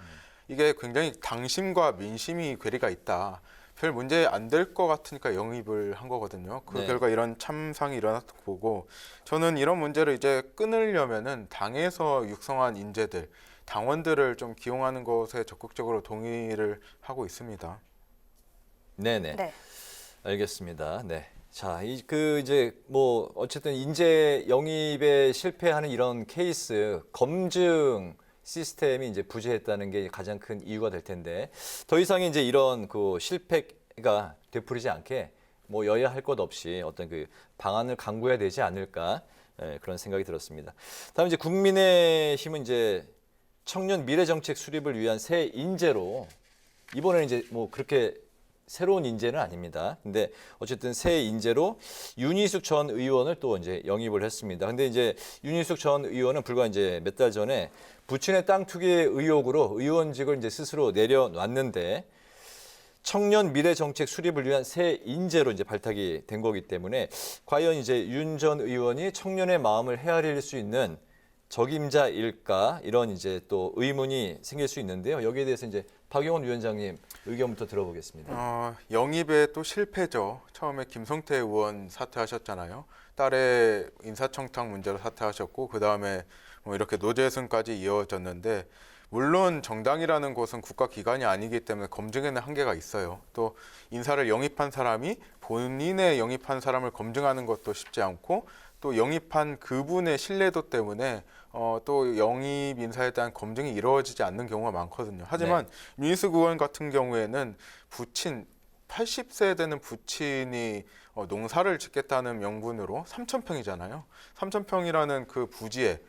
이게 굉장히 당심과 민심이 괴리가 있다. 별 문제 안 될 것 같으니까 영입을 한 거거든요. 그 결과 이런 참상이 일어났다고 보고 저는 이런 문제를 이제 끊으려면은 당에서 육성한 인재들, 당원들을 좀 기용하는 것에 적극적으로 동의를 하고 있습니다. 네네. 알겠습니다. 네. 자, 이제 뭐 어쨌든 인재 영입에 실패하는 이런 케이스 검증 시스템이 이제 부재했다는 게 가장 큰 이유가 될 텐데 더 이상 이제 이런 그 실패가 되풀이지 않게 뭐 여야 할 것 없이 어떤 그 방안을 강구해야 되지 않을까 그런 생각이 들었습니다. 다음 이제 국민의힘은 이제 청년 미래 정책 수립을 위한 새 인재로 이번에는 이제 뭐 그렇게 새로운 인재는 아닙니다. 근데 어쨌든 새 인재로 윤희숙 전 의원을 또 이제 영입을 했습니다. 근데 이제 윤희숙 전 의원은 불과 이제 몇 달 전에 부친의 땅 투기 의혹으로 의원직을 이제 스스로 내려놨는데 청년 미래 정책 수립을 위한 새 인재로 이제 발탁이 된 거기 때문에 과연 이제 윤 전 의원이 청년의 마음을 헤아릴 수 있는 적임자일까 이런 이제 또 의문이 생길 수 있는데요. 여기에 대해서 이제 박용원 위원장님 의견부터 들어보겠습니다. 영입에 또 실패죠. 처음에 김성태 의원 사퇴하셨잖아요. 달에 인사청탁 문제로 사퇴하셨고 그 다음에 뭐 이렇게 노재승까지 이어졌는데 물론 정당이라는 곳은 국가기관이 아니기 때문에 검증에는 한계가 있어요. 또 인사를 영입한 사람이 본인의 영입한 사람을 검증하는 것도 쉽지 않고 또 영입한 그분의 신뢰도 때문에 또 영입 인사에 대한 검증이 이루어지지 않는 경우가 많거든요. 하지만 윤희숙 의원 같은 경우에는 부친 80세 되는 부친이 농사를 짓겠다는 명분으로 3,000평이잖아요. 3,000평이라는 그 부지에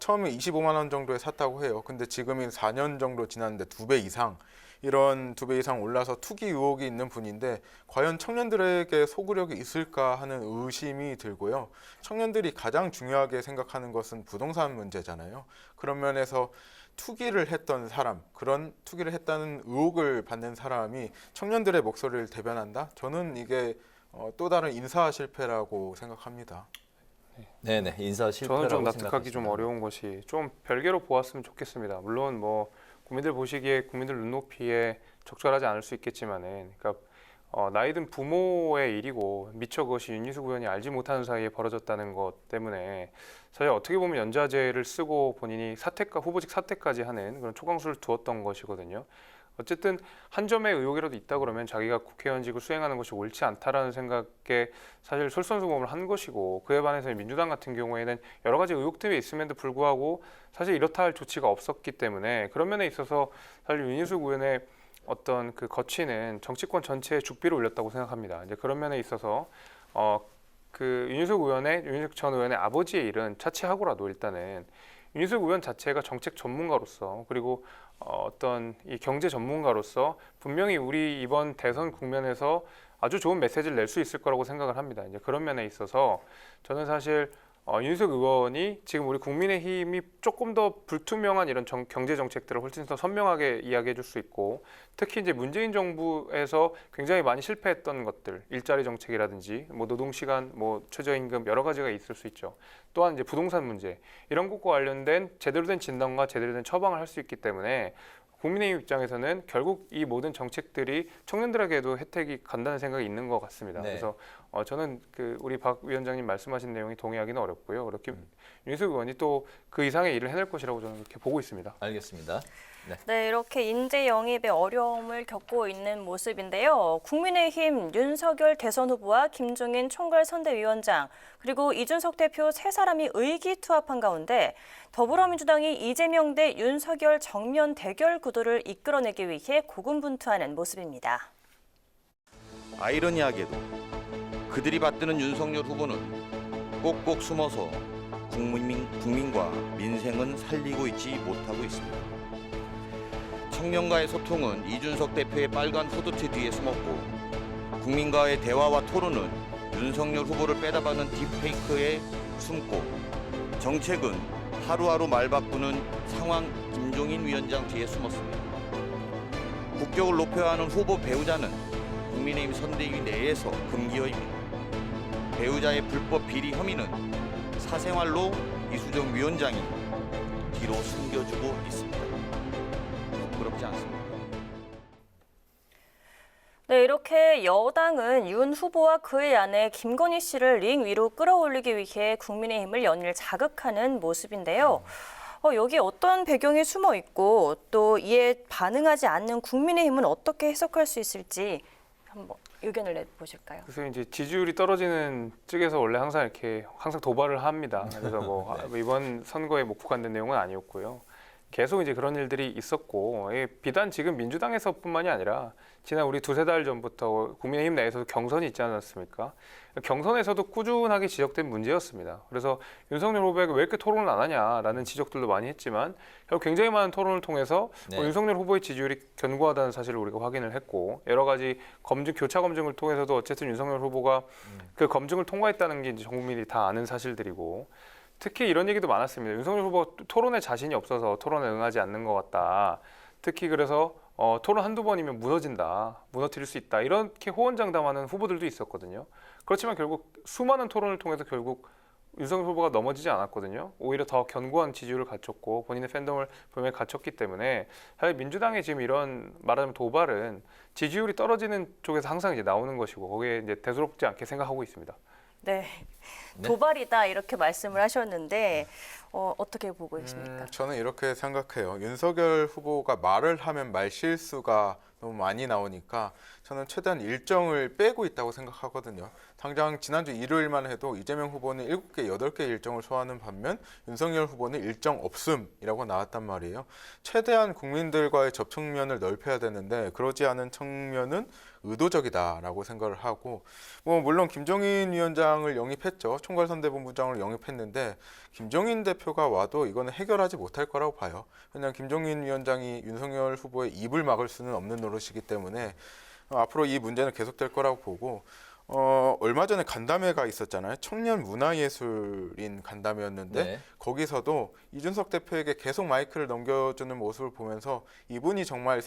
처음에 25만 원 정도에 샀다고 해요. 근데 지금은 4년 정도 지났는데 2배 이상, 이런 2배 이상 올라서 투기 의혹이 있는 분인데 과연 청년들에게 소구력이 있을까 하는 의심이 들고요. 청년들이 가장 중요하게 생각하는 것은 부동산 문제잖아요. 그런 면에서 투기를 했던 사람, 그런 투기를 했다는 의혹을 받는 사람이 청년들의 목소리를 대변한다? 저는 이게 또 다른 인사 실패라고 생각합니다. 네네, 인사 실패라고 저는 좀 생각하십니다. 납득하기 좀 어려운 것이 좀 별개로 보았으면 좋겠습니다. 물론 뭐 국민들 보시기에 국민들 눈높이에 적절하지 않을 수 있겠지만은, 그러니까 나이 든 부모의 일이고 미처 그것이 윤희숙 의원이 알지 못하는 사이에 벌어졌다는 것 때문에 사실 어떻게 보면 연좌제를 쓰고 본인이 후보직 사퇴까지 하는 그런 초강수를 두었던 것이거든요. 어쨌든 한 점의 의혹이라도 있다 그러면 자기가 국회의원직을 수행하는 것이 옳지 않다라는 생각에 사실 솔선수범을 한 것이고, 그에 반해서 민주당 같은 경우에는 여러 가지 의혹들이 있음에도 불구하고 사실 이렇다 할 조치가 없었기 때문에 그런 면에 있어서 사실 윤희숙 의원의 어떤 그 거취는 정치권 전체에 죽비를 올렸다고 생각합니다. 이제 그런 면에 있어서 그 윤희숙 전 의원의 아버지의 일은 차치하고라도 일단은 윤희숙 의원 자체가 정책 전문가로서 그리고 어떤 이 경제 전문가로서 분명히 우리 이번 대선 국면에서 아주 좋은 메시지를 낼 수 있을 거라고 생각을 합니다. 이제 그런 면에 있어서 저는 사실 윤희숙 의원이 지금 우리 국민의힘이 조금 더 불투명한 이런 경제 정책들을 훨씬 더 선명하게 이야기해 줄 수 있고, 특히 이제 문재인 정부에서 굉장히 많이 실패했던 것들, 일자리 정책이라든지 뭐 노동시간, 뭐 최저임금 여러 가지가 있을 수 있죠. 또한 이제 부동산 문제, 이런 것과 관련된 제대로 된 진단과 제대로 된 처방을 할 수 있기 때문에 국민의힘 입장에서는 결국 이 모든 정책들이 청년들에게도 혜택이 간다는 생각이 있는 것 같습니다. 네. 그래서 저는 그 우리 박 위원장님 말씀하신 내용이 동의하기는 어렵고요. 그렇게 윤희숙 의원이 또 그 이상의 일을 해낼 것이라고 저는 그렇게 보고 있습니다. 알겠습니다. 네, 이렇게 인재 영입에 어려움을 겪고 있는 모습인데요. 국민의힘 윤석열 대선 후보와 김종인 총괄선대위원장 그리고 이준석 대표 세 사람이 의기투합한 가운데 더불어민주당이 이재명 대 윤석열 정면 대결 구도를 이끌어내기 위해 고군분투하는 모습입니다. 아이러니하게도 그들이 받드는 윤석열 후보는 꼭꼭 숨어서 국민과 민생은 살리고 있지 못하고 있습니다. 청년과의 소통은 이준석 대표의 빨간 후드티 뒤에 숨었고, 국민과의 대화와 토론은 윤석열 후보를 빼다박는 딥페이크에 숨고, 정책은 하루하루 말 바꾸는 상황 김종인 위원장 뒤에 숨었습니다. 국격을 높여야 하는 후보 배우자는 국민의힘 선대위 내에서 금기어입니다. 배우자의 불법 비리 혐의는 사생활로 이수정 위원장이 뒤로 숨겨주고 있습니다. 부끄럽지 않습니다. 네, 이렇게 여당은 윤 후보와 그의 아내 김건희 씨를 링 위로 끌어올리기 위해 국민의힘을 연일 자극하는 모습인데요. 여기 어떤 배경이 숨어 있고 또 이에 반응하지 않는 국민의힘은 어떻게 해석할 수 있을지 한번 의견을 내보실까요? 그래서 이제 지지율이 떨어지는 측에서 원래 항상 도발을 합니다. 그래서 뭐 이번 선거에 뭐 국한된 내용은 아니었고요. 계속 이제 그런 일들이 있었고, 비단 지금 민주당에서뿐만이 아니라 지난 우리 두세 달 전부터 국민의힘 내에서도 경선이 있지 않았습니까? 경선에서도 꾸준하게 지적된 문제였습니다. 그래서 윤석열 후보에게 왜 이렇게 토론을 안 하냐라는 지적들도 많이 했지만 결국 굉장히 많은 토론을 통해서 윤석열 후보의 지지율이 견고하다는 사실을 우리가 확인을 했고, 여러 가지 교차 검증을 통해서도 어쨌든 윤석열 후보가 그 검증을 통과했다는 게 이제 전 국민이 다 아는 사실들이고, 특히 이런 얘기도 많았습니다. 윤석열 후보 토론에 자신이 없어서 토론에 응하지 않는 것 같다. 특히 그래서 토론 한두 번이면 무너뜨릴 수 있다. 이렇게 호언장담하는 후보들도 있었거든요. 그렇지만 결국 수많은 토론을 통해서 결국 윤석열 후보가 넘어지지 않았거든요. 오히려 더 견고한 지지율을 갖췄고 본인의 팬덤을 분명히 갖췄기 때문에 사실 민주당의 지금 이런 말하자면 도발은 지지율이 떨어지는 쪽에서 항상 이제 나오는 것이고, 거기에 이제 대수롭지 않게 생각하고 있습니다. 네. 도발이다 이렇게 말씀을 하셨는데 어떻게 보고 계십니까? 저는 이렇게 생각해요. 윤석열 후보가 말을 하면 말 실수가 너무 많이 나오니까 저는 최대한 일정을 빼고 있다고 생각하거든요. 당장 지난주 일요일만 해도 이재명 후보는 7개, 8개 일정을 소화하는 반면 윤석열 후보는 일정 없음이라고 나왔단 말이에요. 최대한 국민들과의 접촉면을 넓혀야 되는데 그러지 않은 측면은 의도적이다라고 생각을 하고 물론 김종인 위원장을 영입했죠. 총괄선대본부장을 영입했는데 김종인 대표가 와도 이거는 해결하지 못할 거라고 봐요. 왜냐하면 김종인 위원장이 윤석열 후보의 입을 막을 수는 없는 노릇이기 때문에 앞으로 이 문제는 계속될 거라고 보고 얼마 전에 간담회가 있었잖아요. 청년 문화예술인 간담회였는데 네. 거기서도 이준석 대표에게 계속 마이크를 넘겨주는 모습을 보면서 이분이 정말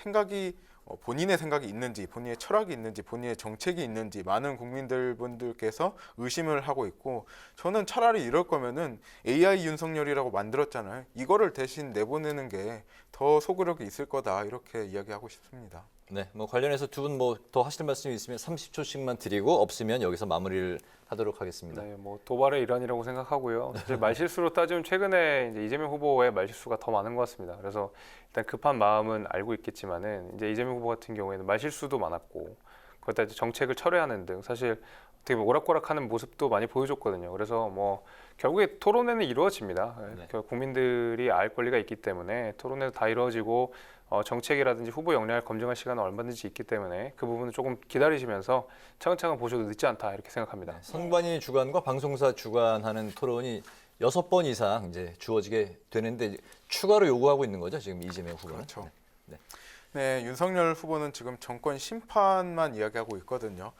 본인의 생각이 있는지, 본인의 철학이 있는지, 본인의 정책이 있는지 많은 국민들분들께서 의심을 하고 있고 저는 차라리 이럴 거면은 AI 윤석열이라고 만들었잖아요. 이거를 대신 내보내는 게 더 소구력이 있을 거다 이렇게 이야기하고 싶습니다. 네, 관련해서 두 분 더 하실 말씀이 있으면 30초씩만 드리고 없으면 여기서 마무리를 하도록 하겠습니다. 네, 도발의 일환이라고 생각하고요. 사실 말실수로 따지면 최근에 이제 이재명 후보의 말실수가 더 많은 것 같습니다. 그래서 일단 급한 마음은 알고 있겠지만은 이제 이재명 후보 같은 경우에는 말실수도 많았고 거기다 이제 정책을 철회하는 등 사실 되게 오락가락하는 모습도 많이 보여줬거든요. 그래서 결국에 토론회는 이루어집니다. 네. 국민들이 알 권리가 있기 때문에 토론회도 다 이루어지고 정책이라든지 후보 역량을 검증할 시간은 얼마든지 있기 때문에 그 부분은 조금 기다리시면서 차근차근 보셔도 늦지 않다 이렇게 생각합니다. 선관위 주관과 방송사 주관하는 토론이 6번 이상 이제 주어지게 되는데 추가로 요구하고 있는 거죠, 지금 이재명 후보는. 그렇죠. 네, 윤석열 후보는 지금 정권 심판만 이야기하고 있거든요.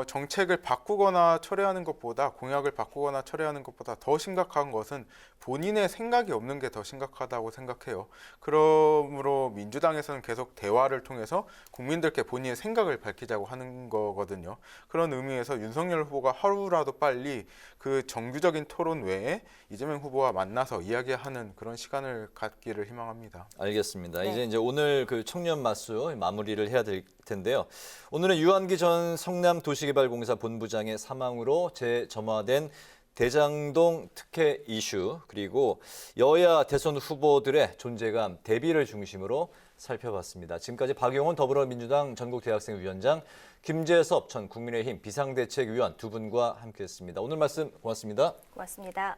정책을 바꾸거나 철회하는 것보다 공약을 바꾸거나 철회하는 것보다 더 심각한 것은 본인의 생각이 없는 게 더 심각하다고 생각해요. 그러므로 민주당에서는 계속 대화를 통해서 국민들께 본인의 생각을 밝히자고 하는 거거든요. 그런 의미에서 윤석열 후보가 하루라도 빨리 그 정규적인 토론 외에 이재명 후보와 만나서 이야기하는 그런 시간을 갖기를 희망합니다. 알겠습니다. 네. 이제 오늘 그 청년 마수 마무리를 해야 될 텐데요. 오늘은 유한기 전 성남도시개발공사 본부장의 사망으로 재점화된 대장동 특혜 이슈 그리고 여야 대선 후보들의 존재감, 대비를 중심으로 살펴봤습니다. 지금까지 박용훈 더불어민주당 전국대학생위원장, 김재섭 전 국민의힘 비상대책위원 두 분과 함께했습니다. 오늘 말씀 고맙습니다. 고맙습니다.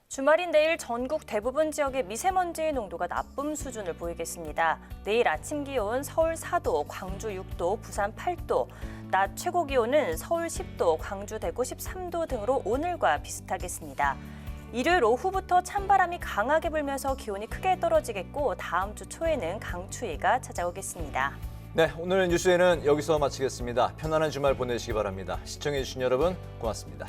주말인 내일 전국 대부분 지역의 미세먼지의 농도가 나쁨 수준을 보이겠습니다. 내일 아침 기온 서울 4도, 광주 6도, 부산 8도, 낮 최고 기온은 서울 10도, 광주, 대구 13도 등으로 오늘과 비슷하겠습니다. 일요일 오후부터 찬바람이 강하게 불면서 기온이 크게 떨어지겠고 다음 주 초에는 강추위가 찾아오겠습니다. 네, 오늘 뉴스에는 여기서 마치겠습니다. 편안한 주말 보내시기 바랍니다. 시청해주신 여러분 고맙습니다.